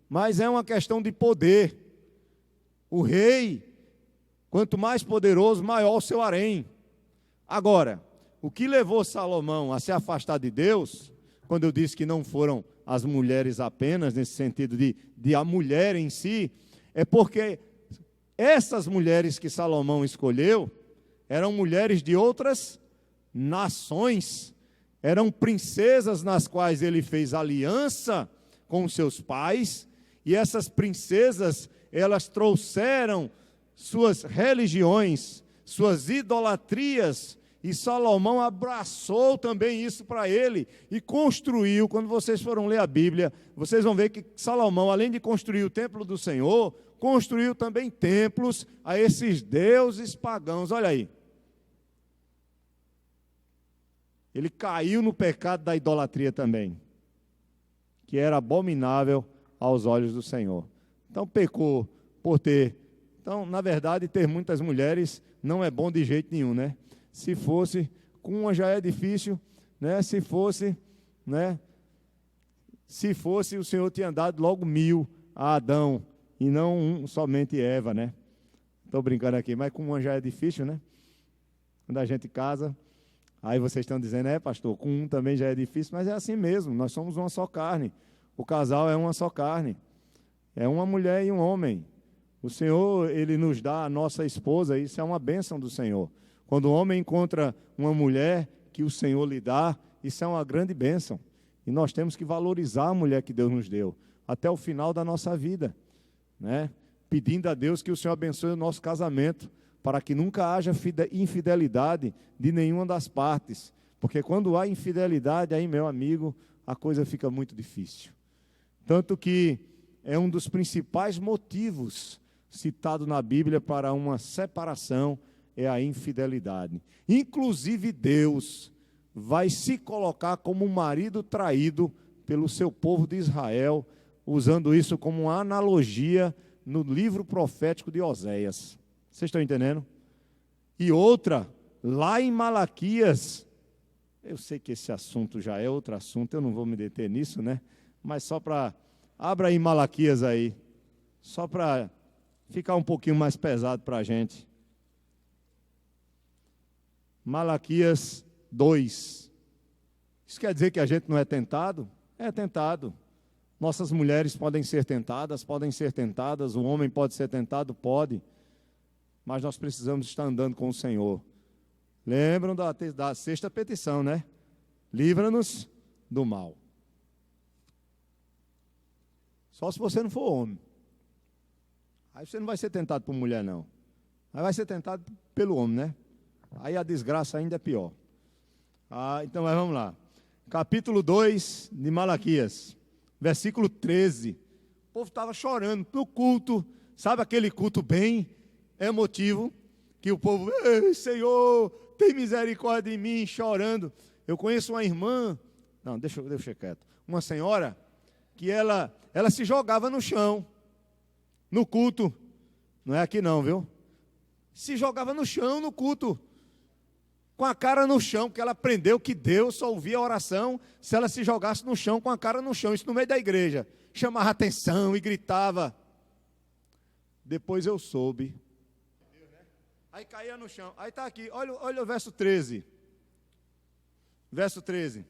Mas é uma questão de poder. O rei, quanto mais poderoso, maior o seu harém. Agora, o que levou Salomão a se afastar de Deus, quando eu disse que não foram as mulheres apenas, nesse sentido de a mulher em si, é porque essas mulheres que Salomão escolheu, eram mulheres de outras nações, eram princesas nas quais ele fez aliança com seus pais, e essas princesas, elas trouxeram suas religiões, suas idolatrias, e Salomão abraçou também isso para ele e construiu. Quando vocês foram ler a Bíblia, vocês vão ver que Salomão, além de construir o templo do Senhor, construiu também templos a esses deuses pagãos. Olha aí. Ele caiu no pecado da idolatria também, que era abominável aos olhos do Senhor. Então pecou por ter. Então, na verdade, ter muitas mulheres não é bom de jeito nenhum, né? Se fosse, com uma já é difícil, né? Se fosse, o Senhor tinha dado logo 1000 a Adão, e não somente Eva, né? Estou brincando aqui, mas com uma já é difícil, né? Quando a gente casa, aí vocês estão dizendo, pastor, com um também já é difícil, mas é assim mesmo, nós somos uma só carne. O casal é uma só carne. É uma mulher e um homem. O Senhor, Ele nos dá a nossa esposa, isso é uma bênção do Senhor. Quando o homem encontra uma mulher que o Senhor lhe dá, isso é uma grande bênção. E nós temos que valorizar a mulher que Deus nos deu, até o final da nossa vida, né? Pedindo a Deus que o Senhor abençoe o nosso casamento, para que nunca haja infidelidade de nenhuma das partes. Porque quando há infidelidade, aí, meu amigo, a coisa fica muito difícil. Tanto que é um dos principais motivos citado na Bíblia para uma separação, é a infidelidade. Inclusive Deus vai se colocar como um marido traído pelo seu povo de Israel, usando isso como uma analogia no livro profético de Oséias. Vocês estão entendendo? E outra, lá em Malaquias, eu sei que esse assunto já é outro assunto, eu não vou me deter nisso, né? mas só para... Abra aí Malaquias aí, só para ficar um pouquinho mais pesado para a gente. Malaquias 2. Isso quer dizer que a gente não é tentado? É tentado. Nossas mulheres podem ser tentadas, o homem pode ser tentado, pode. Mas nós precisamos estar andando com o Senhor. Lembram da sexta petição, né? Livra-nos do mal. Só se você não for homem. Aí você não vai ser tentado por mulher, não. Aí vai ser tentado pelo homem, né? Aí a desgraça ainda é pior. Então, mas vamos lá. Capítulo 2 de Malaquias, versículo 13. O povo estava chorando no culto. Sabe aquele culto bem emotivo? Que o povo, ei, Senhor, tem misericórdia de mim, chorando. Eu conheço uma irmã, não, deixa quieto. Uma senhora que ela se jogava no chão, no culto. Não é aqui não, viu? Se jogava no chão, no culto. Com a cara no chão, porque ela aprendeu que Deus só ouvia a oração se ela se jogasse no chão com a cara no chão. Isso no meio da igreja. Chamava atenção e gritava. Depois eu soube. Aí caía no chão. Aí está aqui, olha o verso 13. Verso 13.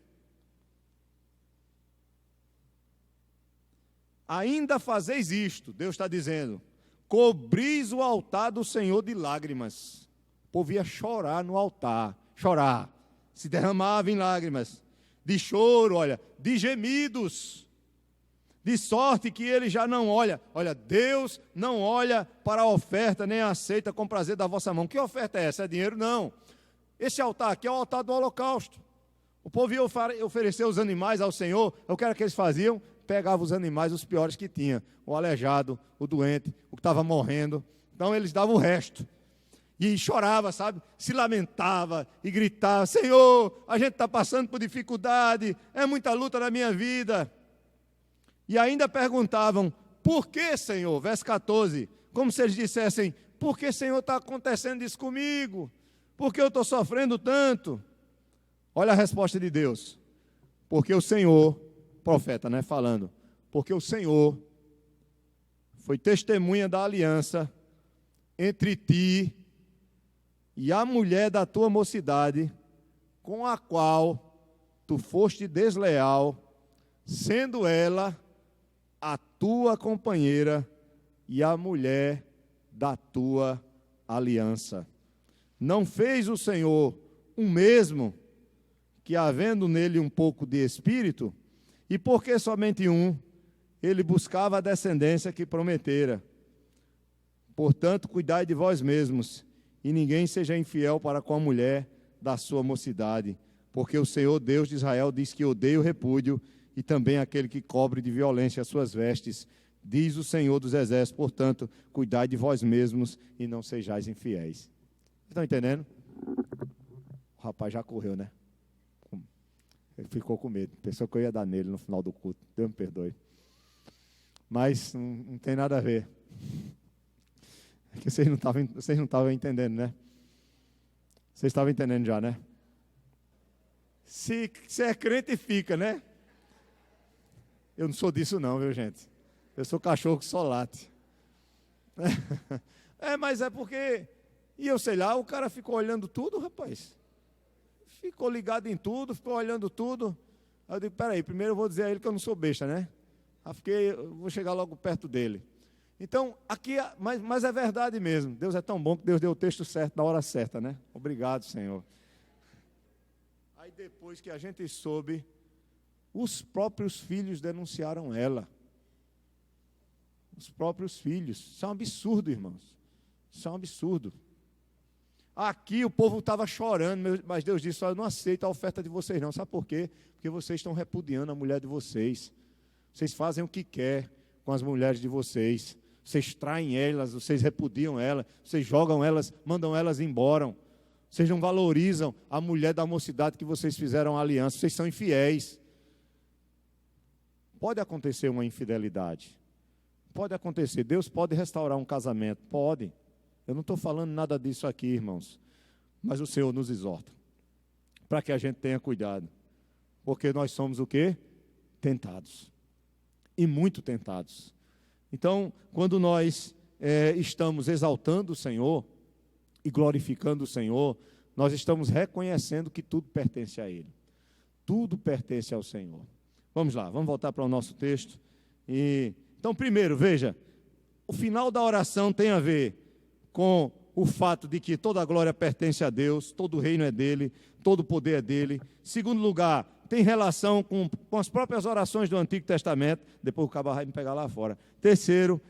Ainda fazeis isto, Deus está dizendo, cobris o altar do Senhor de lágrimas. O povo ia chorar no altar, chorar, se derramava em lágrimas, de choro, olha, de gemidos, de sorte que ele já não olha. Olha, Deus não olha para a oferta, nem a aceita com prazer da vossa mão. Que oferta é essa? É dinheiro? Não. Esse altar aqui é o altar do holocausto. O povo ia oferecer os animais ao Senhor. O que era que eles faziam? Pegavam os animais, os piores que tinha, o aleijado, o doente, o que estava morrendo. Então eles davam o resto. E chorava, sabe? Se lamentava e gritava, Senhor, a gente está passando por dificuldade, é muita luta na minha vida. E ainda perguntavam, por que, Senhor? Verso 14, como se eles dissessem, por que, Senhor, está acontecendo isso comigo? Por que eu estou sofrendo tanto? Olha a resposta de Deus. Porque o Senhor, profeta, né, falando, porque o Senhor foi testemunha da aliança entre ti e a mulher da tua mocidade, com a qual tu foste desleal, sendo ela a tua companheira e a mulher da tua aliança. Não fez o Senhor o mesmo, que havendo nele um pouco de espírito, e porque somente um, ele buscava a descendência que prometera. Portanto, cuidai de vós mesmos, e ninguém seja infiel para com a mulher da sua mocidade, porque o Senhor Deus de Israel diz que odeia o repúdio, e também aquele que cobre de violência as suas vestes, diz o Senhor dos exércitos. Portanto, cuidai de vós mesmos, e não sejais infiéis. Estão entendendo? O rapaz já correu, né? Ele ficou com medo, pensou que eu ia dar nele no final do culto. Deus me perdoe. Mas não tem nada a ver. É que vocês não estavam entendendo, né? Vocês estavam entendendo já, né? Se é crente, fica, né? Eu não sou disso não, viu, gente? Eu sou cachorro que só late. Mas é porque... E eu sei lá, o cara ficou olhando tudo, rapaz. Ficou ligado em tudo, ficou olhando tudo. Aí eu digo, peraí, primeiro eu vou dizer a ele que eu não sou besta, né? Eu vou chegar logo perto dele. Então, aqui, mas é verdade mesmo. Deus é tão bom que Deus deu o texto certo na hora certa, né? Obrigado, Senhor. Aí depois que a gente soube, os próprios filhos denunciaram ela. Os próprios filhos. Isso é um absurdo, irmãos. Isso é um absurdo. Aqui o povo estava chorando, mas Deus disse, olha, eu não aceito a oferta de vocês não. Sabe por quê? Porque vocês estão repudiando a mulher de vocês. Vocês fazem o que quer com as mulheres de vocês. Vocês traem elas, vocês repudiam elas, vocês jogam elas, mandam elas embora. Vocês não valorizam a mulher da mocidade que vocês fizeram a aliança. Vocês são infiéis. Pode acontecer uma infidelidade. Pode acontecer. Deus pode restaurar um casamento. Pode. Eu não estou falando nada disso aqui, irmãos. Mas o Senhor nos exorta. Para que a gente tenha cuidado. Porque nós somos o quê? Tentados. e muito tentados. Então, quando nós estamos exaltando o Senhor e glorificando o Senhor, nós estamos reconhecendo que tudo pertence a Ele. Tudo pertence ao Senhor. Vamos lá, vamos voltar para o nosso texto. Então, primeiro, veja, o final da oração tem a ver com o fato de que toda a glória pertence a Deus, todo o reino é dele, todo o poder é dele. Segundo lugar, tem relação com as próprias orações do Antigo Testamento. Depois o cabo vai me pegar lá fora. Terceiro,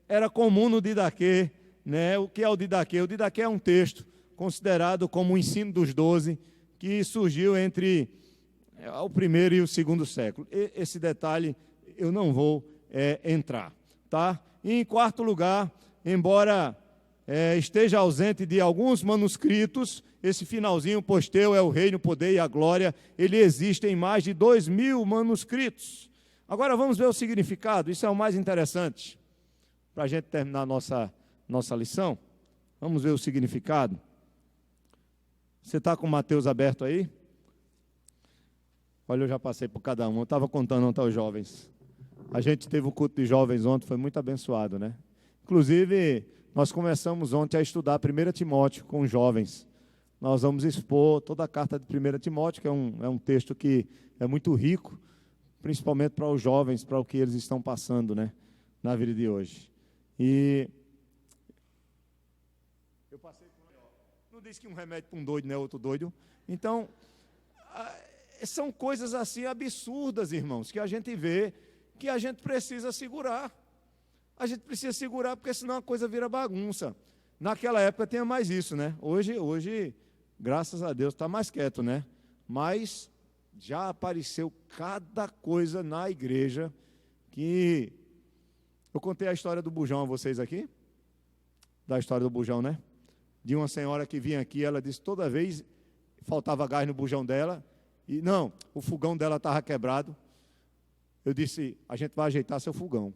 era comum no Didaquê, né? O que é o Didaquê? O Didaquê é um texto considerado como o ensino dos 12, que surgiu entre o primeiro e o segundo século. Esse detalhe eu não vou entrar. Tá? E em quarto lugar, embora esteja ausente de alguns manuscritos, esse finalzinho, pois teu é o reino, o poder e a glória, ele existe em mais de 2.000 manuscritos. Agora vamos ver o significado, isso é o mais interessante, para a gente terminar a nossa lição. Vamos ver o significado. Você está com Mateus aberto aí? Olha, eu já passei por cada um, eu estava contando ontem aos jovens. A gente teve o culto de jovens ontem, foi muito abençoado, né? Inclusive, nós começamos ontem a estudar 1 Timóteo com os jovens. Nós vamos expor toda a carta de 1 Timóteo, que é um texto que é muito rico, principalmente para os jovens, para o que eles estão passando, né, na vida de hoje. E eu passei por... Não diz que um remédio para um doido não é outro doido. Então, são coisas assim absurdas, irmãos, que a gente vê, que a gente precisa segurar. A gente precisa segurar, porque senão a coisa vira bagunça. Naquela época tinha mais isso, né? Hoje, graças a Deus, está mais quieto, né? Mas já apareceu cada coisa na igreja que... Eu contei a história do bujão a vocês aqui? Da história do bujão, né? De uma senhora que vinha aqui, ela disse toda vez faltava gás no bujão dela, e não, o fogão dela estava quebrado. Eu disse, a gente vai ajeitar seu fogão.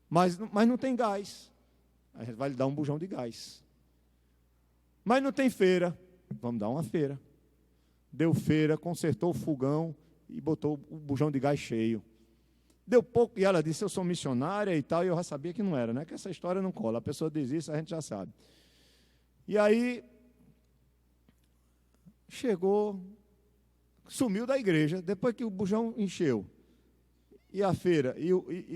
Mas não tem gás. A gente vai lhe dar um bujão de gás. Mas não tem feira. Vamos dar uma feira. Deu feira, consertou o fogão e botou o bujão de gás cheio. Deu pouco, e ela disse, eu sou missionária e tal, e eu já sabia que não era, né? Que essa história não cola. A pessoa diz isso, a gente já sabe. E aí, chegou, sumiu da igreja, depois que o bujão encheu. E a feira e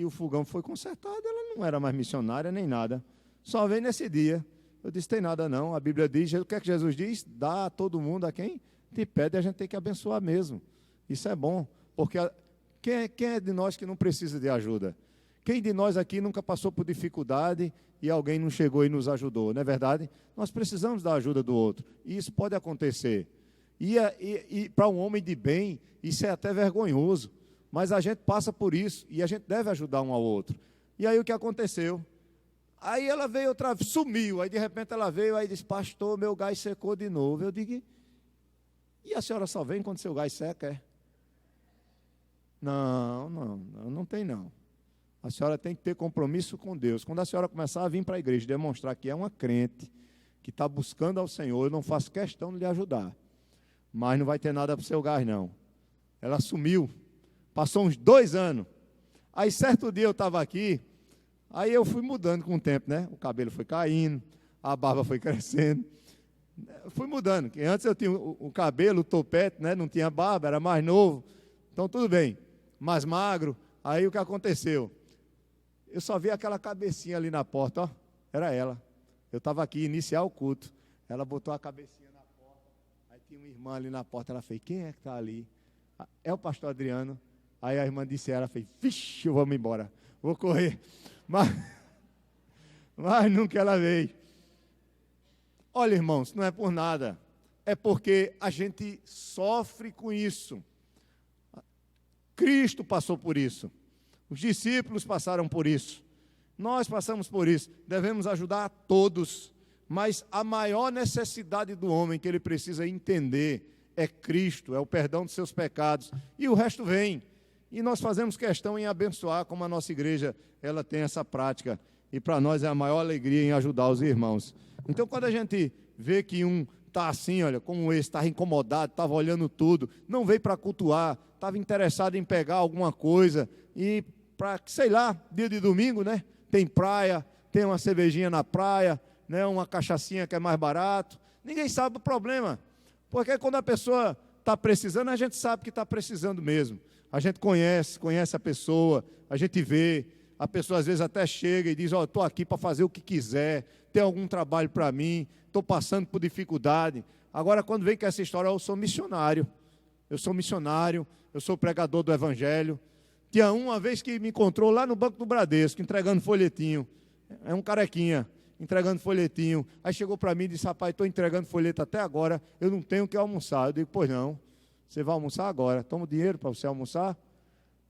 o fogão foi consertado, ela não era mais missionária nem nada. Só veio nesse dia. Eu disse, tem nada não. A Bíblia diz, o que é que Jesus diz? Dá a todo mundo a quem te pede, a gente tem que abençoar mesmo. Isso é bom, porque quem é de nós que não precisa de ajuda? Quem de nós aqui nunca passou por dificuldade e alguém não chegou e nos ajudou, não é verdade? Nós precisamos da ajuda do outro, e isso pode acontecer. E para um homem de bem, isso é até vergonhoso. Mas a gente passa por isso e a gente deve ajudar um ao outro. E aí o que aconteceu? Aí ela veio outra vez, sumiu. Aí de repente ela veio e disse, pastor, meu gás secou de novo. Eu digo, e a senhora só vem quando seu gás seca, é? Não tem não. A senhora tem que ter compromisso com Deus. Quando a senhora começar a vir para a igreja demonstrar que é uma crente, que está buscando ao Senhor, eu não faço questão de lhe ajudar. Mas não vai ter nada para o seu gás, não. Ela sumiu. Passou uns 2 anos. Aí, certo dia, eu estava aqui, aí eu fui mudando com o tempo, né? O cabelo foi caindo, a barba foi crescendo. Eu fui mudando, porque antes eu tinha o cabelo, o topete, né? Não tinha barba, era mais novo. Então, tudo bem. Mais magro. Aí, o que aconteceu? Eu só vi aquela cabecinha ali na porta, ó. Era ela. Eu estava aqui, iniciar o culto. Ela botou a cabecinha na porta. Aí tinha uma irmã ali na porta. Ela fez, quem é que está ali? É o pastor Adriano. Aí a irmã disse, ela fez, vixe, vamos embora, vou correr. Mas nunca ela veio. Olha, irmãos, não é por nada. É porque a gente sofre com isso. Cristo passou por isso. Os discípulos passaram por isso. Nós passamos por isso. Devemos ajudar a todos. Mas a maior necessidade do homem que ele precisa entender é Cristo, é o perdão dos seus pecados. E o resto vem. E nós fazemos questão em abençoar, como a nossa igreja ela tem essa prática. E para nós é a maior alegria em ajudar os irmãos. Então, quando a gente vê que um está assim, olha, como esse, estava incomodado, estava olhando tudo, não veio para cultuar, estava interessado em pegar alguma coisa, e para, sei lá, dia de domingo, né? Tem praia, tem uma cervejinha na praia, né? Uma cachaçinha que é mais barato. Ninguém sabe o problema, porque quando a pessoa está precisando, a gente sabe que está precisando mesmo. A gente conhece a pessoa, a gente vê, a pessoa às vezes até chega e diz, ó, estou aqui para fazer o que quiser, tem algum trabalho para mim, estou passando por dificuldade. Agora, quando vem com essa história, eu sou missionário, eu sou pregador do Evangelho. Tinha uma vez que me encontrou lá no Banco do Bradesco, entregando folhetinho, é um carequinha, entregando folhetinho. Aí chegou para mim e disse, rapaz, estou entregando folheto até agora, eu não tenho o que almoçar. Eu digo, pois não, você vai almoçar agora, toma o dinheiro para você almoçar.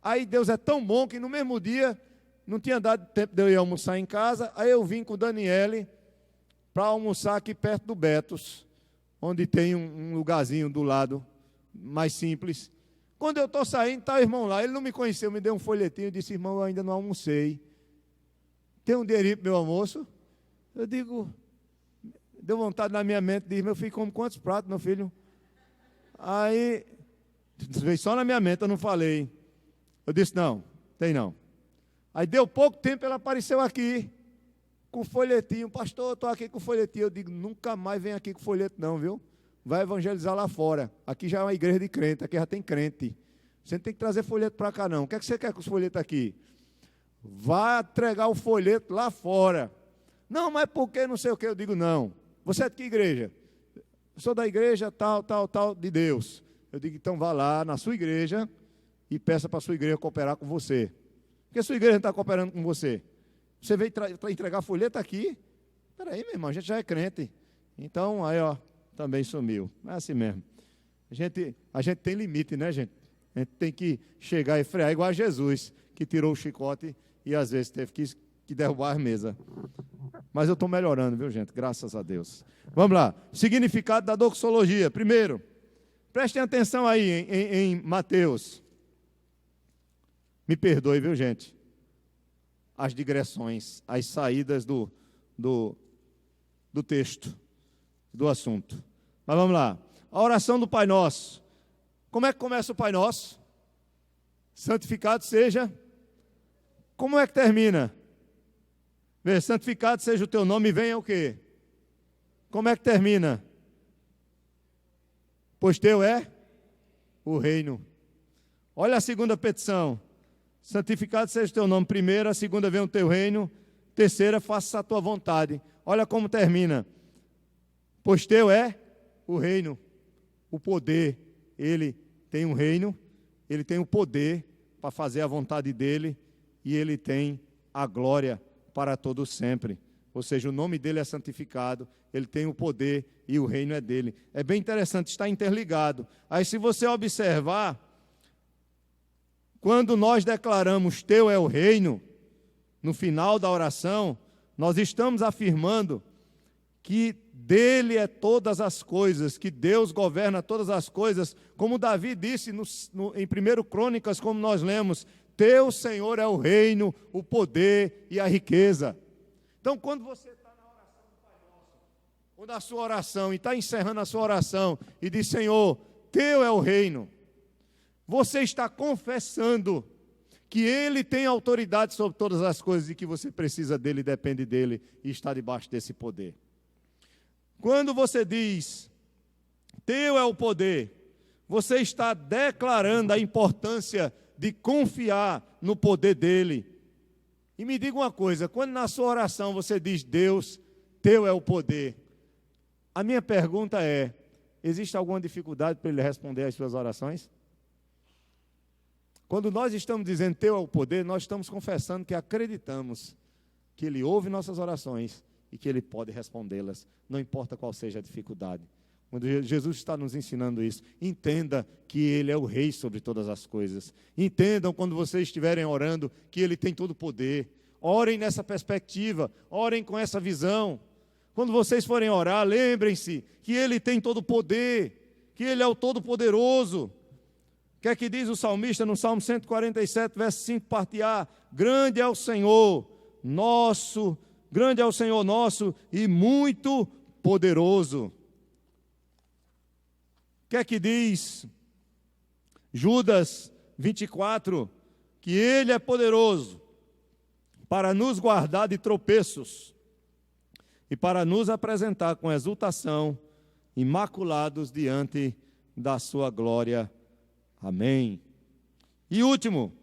Aí Deus é tão bom que no mesmo dia, não tinha dado tempo de eu ir almoçar em casa, aí eu vim com o Daniele para almoçar aqui perto do Betos, onde tem um lugarzinho do lado, mais simples. Quando eu estou saindo, está o irmão lá, ele não me conheceu, me deu um folhetinho, disse, irmão, eu ainda não almocei. Tem um dinheirinho para o meu almoço? Eu digo, deu vontade na minha mente, diz, meu filho, come quantos pratos, meu filho? Aí, veio só na minha mente, eu não falei. Eu disse, não, tem não. Aí deu pouco tempo, ela apareceu aqui, com o folhetinho, pastor, eu estou aqui com o folhetinho. Eu digo, nunca mais vem aqui com folheto não, viu? Vai evangelizar lá fora. Aqui já é uma igreja de crente, aqui já tem crente. Você não tem que trazer folheto para cá não. O que é que você quer com os folhetos aqui? Vai entregar o folheto lá fora. Não, mas por que não sei o que? Eu digo, não. Você é de que igreja? Eu sou da igreja tal, de Deus. Eu digo, então vá lá na sua igreja e peça para a sua igreja cooperar com você. Porque a sua igreja não está cooperando com você. Você veio entregar folheto aqui? Espera aí, meu irmão, a gente já é crente. Então, aí, ó, também sumiu. É assim mesmo. A gente tem limite, né, gente? A gente tem que chegar e frear, igual a Jesus, que tirou o chicote e às vezes teve que derrubar a mesa. Mas eu estou melhorando, viu, gente? Graças a Deus. Vamos lá. Significado da doxologia. Primeiro, prestem atenção aí em Mateus. Me perdoe, viu, gente? As digressões, as saídas do texto, do assunto. Mas vamos lá. A oração do Pai Nosso. Como é que começa o Pai Nosso? Santificado seja. Como é que termina? Vê, santificado seja o teu nome e venha o quê? Como é que termina? Pois teu é o reino. Olha a segunda petição. Santificado seja o teu nome. Primeira, a segunda, venha o teu reino. Terceira, faça a tua vontade. Olha como termina. Pois teu é o reino, o poder. Ele tem um reino, ele tem o poder para fazer a vontade dele e ele tem a glória para todo sempre. Ou seja, o nome dele é santificado, ele tem o poder e o reino é dele. É bem interessante, está interligado. Aí se você observar, quando nós declaramos teu é o reino, no final da oração, nós estamos afirmando que dele é todas as coisas, que Deus governa todas as coisas, como Davi disse em 1 Crônicas, como nós lemos, teu Senhor é o reino, o poder e a riqueza. Então, quando você está na oração do Pai Nosso, ou na sua oração, e está encerrando a sua oração, e diz, Senhor, teu é o reino, você está confessando que Ele tem autoridade sobre todas as coisas e que você precisa dEle, depende dEle e está debaixo desse poder. Quando você diz, teu é o poder, você está declarando a importância de confiar no poder dEle. E me diga uma coisa, quando na sua oração você diz, Deus, teu é o poder, a minha pergunta é, existe alguma dificuldade para Ele responder às suas orações? Quando nós estamos dizendo teu é o poder, nós estamos confessando que acreditamos que Ele ouve nossas orações e que Ele pode respondê-las, não importa qual seja a dificuldade. Quando Jesus está nos ensinando isso, entenda que Ele é o Rei sobre todas as coisas. Entendam quando vocês estiverem orando que Ele tem todo o poder. Orem nessa perspectiva, orem com essa visão. Quando vocês forem orar, lembrem-se que Ele tem todo o poder, que Ele é o Todo-Poderoso. O que é que diz o salmista no Salmo 147, verso 5, parte A? Grande é o Senhor nosso, grande é o Senhor nosso e muito poderoso. O que é que diz Judas 24, que Ele é poderoso para nos guardar de tropeços e para nos apresentar com exultação, imaculados diante da sua glória. Amém. E último,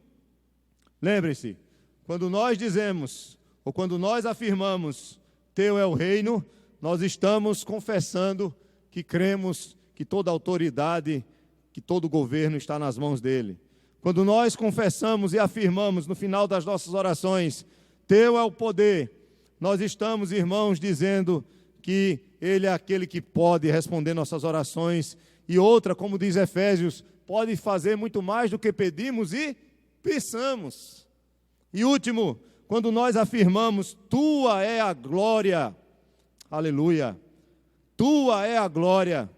lembre-se, quando nós dizemos, ou quando nós afirmamos, teu é o reino, nós estamos confessando que cremos que toda autoridade, que todo governo está nas mãos dele. Quando nós confessamos e afirmamos no final das nossas orações, teu é o poder, nós estamos, irmãos, dizendo que ele é aquele que pode responder nossas orações. E outra, como diz Efésios, pode fazer muito mais do que pedimos e pensamos. E último, quando nós afirmamos, tua é a glória, aleluia, tua é a glória,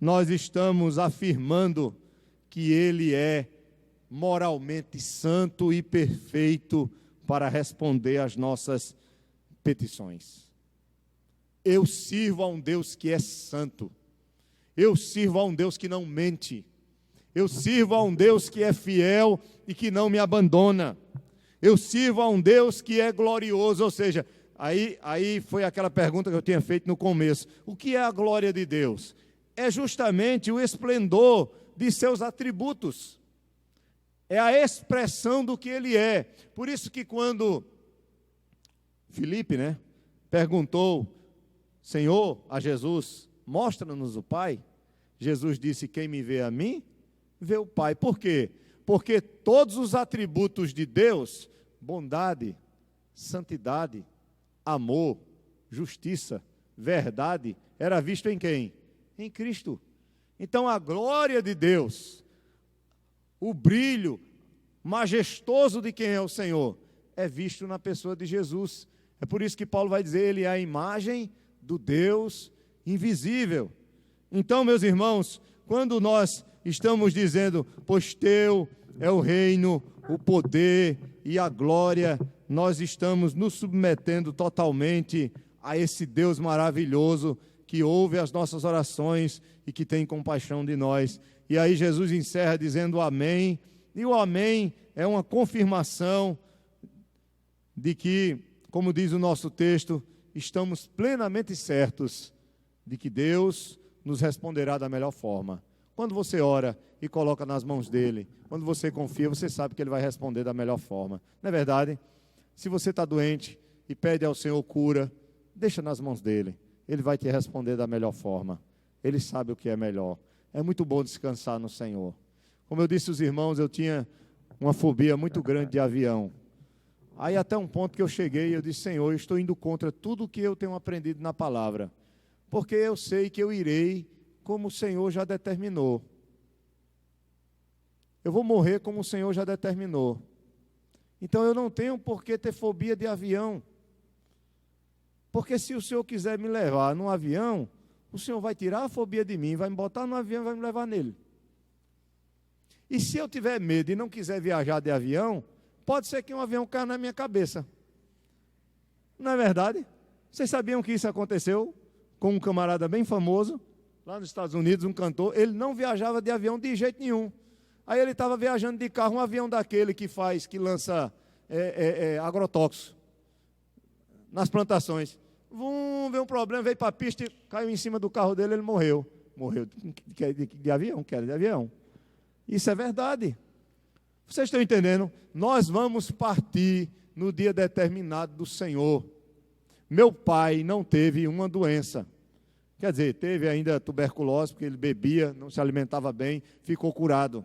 nós estamos afirmando que ele é moralmente santo e perfeito para responder às nossas petições. Eu sirvo a um Deus que é santo. Eu sirvo a um Deus que não mente. Eu sirvo a um Deus que é fiel e que não me abandona. Eu sirvo a um Deus que é glorioso, ou seja, aí foi aquela pergunta que eu tinha feito no começo. O que é a glória de Deus? É justamente o esplendor de seus atributos. É a expressão do que Ele é. Por isso que quando Filipe, perguntou, Senhor, a Jesus, mostra-nos o Pai. Jesus disse, quem me vê a mim, vê o Pai. Por quê? Porque todos os atributos de Deus, bondade, santidade, amor, justiça, verdade, era visto em quem? Em Cristo. Então a glória de Deus, o brilho majestoso de quem é o Senhor, é visto na pessoa de Jesus. É por isso que Paulo vai dizer, ele é a imagem do Deus invisível. Então, meus irmãos, quando nós estamos dizendo, pois teu é o reino, o poder e a glória, nós estamos nos submetendo totalmente a esse Deus maravilhoso que ouve as nossas orações e que tem compaixão de nós. E aí Jesus encerra dizendo amém, e o amém é uma confirmação de que, como diz o nosso texto, estamos plenamente certos de que Deus nos responderá da melhor forma. Quando você ora e coloca nas mãos dele, quando você confia, você sabe que ele vai responder da melhor forma. Não é verdade? Se você está doente e pede ao Senhor cura, deixa nas mãos dele. Ele vai te responder da melhor forma. Ele sabe o que é melhor. É muito bom descansar no Senhor. Como eu disse aos irmãos, eu tinha uma fobia muito grande de avião. Aí até um ponto que eu cheguei, eu disse, Senhor, eu estou indo contra tudo o que eu tenho aprendido na palavra. Porque eu sei que eu irei como o Senhor já determinou. Eu vou morrer como o Senhor já determinou. Então eu não tenho por que ter fobia de avião. Porque se o Senhor quiser me levar num avião, o Senhor vai tirar a fobia de mim, vai me botar no avião e vai me levar nele. E se eu tiver medo e não quiser viajar de avião, pode ser que um avião caia na minha cabeça. Não é verdade? Vocês sabiam que isso aconteceu com um camarada bem famoso, lá nos Estados Unidos, um cantor, ele não viajava de avião de jeito nenhum. Aí ele estava viajando de carro, um avião daquele que lança agrotóxico nas plantações. Veio um problema, veio para a pista, caiu em cima do carro dele, ele morreu. Morreu de avião, queda de avião. Isso é verdade. Vocês estão entendendo? Nós vamos partir no dia determinado do Senhor. Meu pai não teve uma doença. Quer dizer, teve ainda tuberculose, porque ele bebia, não se alimentava bem, ficou curado.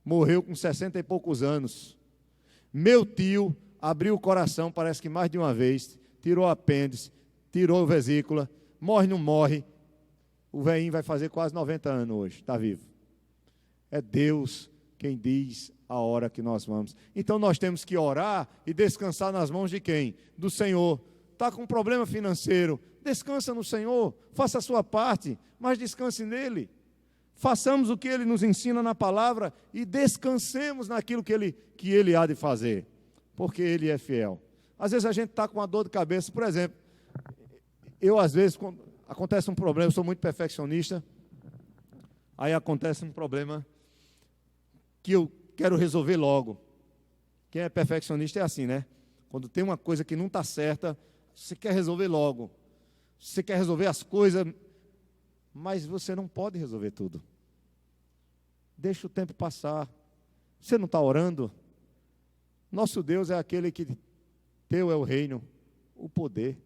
Morreu com 60 e poucos anos. Meu tio abriu o coração, parece que mais de uma vez, tirou apêndice, tirou vesícula, morre, não morre. O velhinho vai fazer quase 90 anos hoje, está vivo. É Deus quem diz a hora que nós vamos. Então nós temos que orar e descansar nas mãos de quem? Do Senhor. Está com um problema financeiro, descansa no Senhor, faça a sua parte, mas descanse nele. Façamos o que ele nos ensina na palavra e descansemos naquilo que ele há de fazer, porque ele é fiel. Às vezes a gente está com uma dor de cabeça, por exemplo, eu às vezes, quando acontece um problema, eu sou muito perfeccionista, aí acontece um problema que eu quero resolver logo. Quem é perfeccionista é assim, né? Quando tem uma coisa que não está certa, você quer resolver logo. Você quer resolver as coisas, mas você não pode resolver tudo. Deixa o tempo passar. Você não está orando? Nosso Deus é aquele que teu é o reino, o poder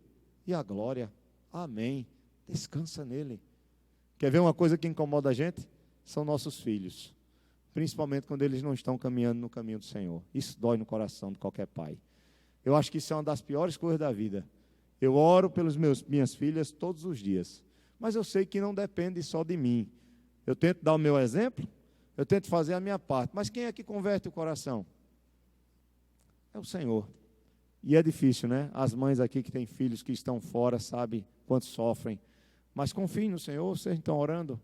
e a glória. Amém. Descansa nele. Quer ver uma coisa que incomoda a gente? São nossos filhos. Principalmente quando eles não estão caminhando no caminho do Senhor. Isso dói no coração de qualquer pai. Eu acho que isso é uma das piores coisas da vida. Eu oro pelas minhas filhas todos os dias. Mas eu sei que não depende só de mim. Eu tento dar o meu exemplo, eu tento fazer a minha parte. Mas quem é que converte o coração? É o Senhor. E é difícil, né? As mães aqui que têm filhos que estão fora sabem quanto sofrem. Mas confiem no Senhor. Vocês estão orando?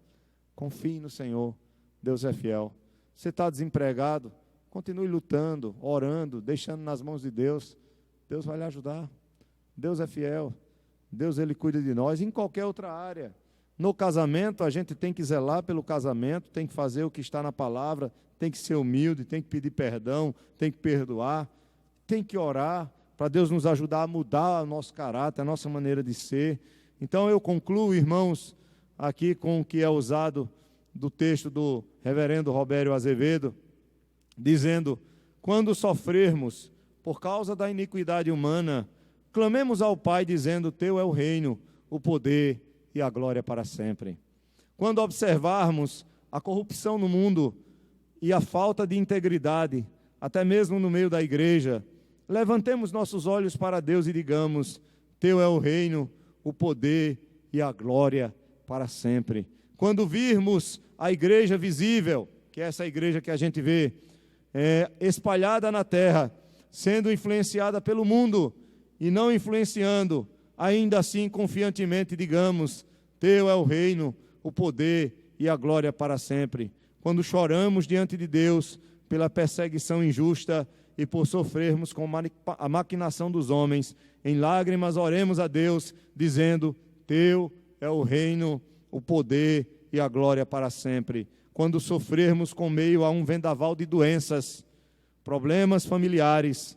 Confiem no Senhor. Deus é fiel. Você está desempregado? Continue lutando, orando, deixando nas mãos de Deus. Deus vai lhe ajudar. Deus é fiel. Deus, Ele cuida de nós. Em qualquer outra área. No casamento, a gente tem que zelar pelo casamento, tem que fazer o que está na palavra, tem que ser humilde, tem que pedir perdão, tem que perdoar, tem que orar para Deus nos ajudar a mudar o nosso caráter, a nossa maneira de ser. Então eu concluo, irmãos, aqui com o que é usado do texto do reverendo Robério Azevedo, dizendo: quando sofrermos por causa da iniquidade humana, clamemos ao Pai dizendo: teu é o reino, o poder e a glória para sempre. Quando observarmos a corrupção no mundo e a falta de integridade, até mesmo no meio da igreja, levantemos nossos olhos para Deus e digamos: teu é o reino, o poder e a glória para sempre. Quando virmos a igreja visível, que é essa igreja que a gente vê, espalhada na terra, sendo influenciada pelo mundo e não influenciando, ainda assim confiantemente digamos: teu é o reino, o poder e a glória para sempre. Quando choramos diante de Deus pela perseguição injusta e por sofrermos com a maquinação dos homens, em lágrimas oremos a Deus, dizendo: teu é o reino, o poder e a glória para sempre. Quando sofrermos com meio a um vendaval de doenças, problemas familiares,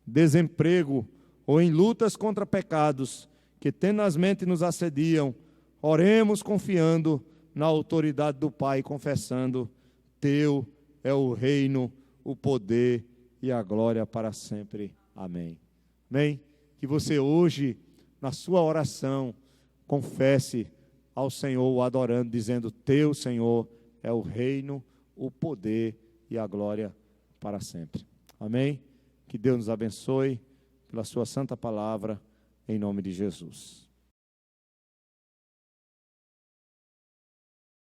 desemprego ou em lutas contra pecados que tenazmente nos assediam, oremos confiando na autoridade do Pai, confessando: teu é o reino, o poder e a glória para sempre. Amém. Amém? Que você hoje, na sua oração, confesse ao Senhor, o adorando, dizendo: teu, Senhor, é o reino, o poder e a glória para sempre. Amém? Que Deus nos abençoe pela sua santa palavra, em nome de Jesus.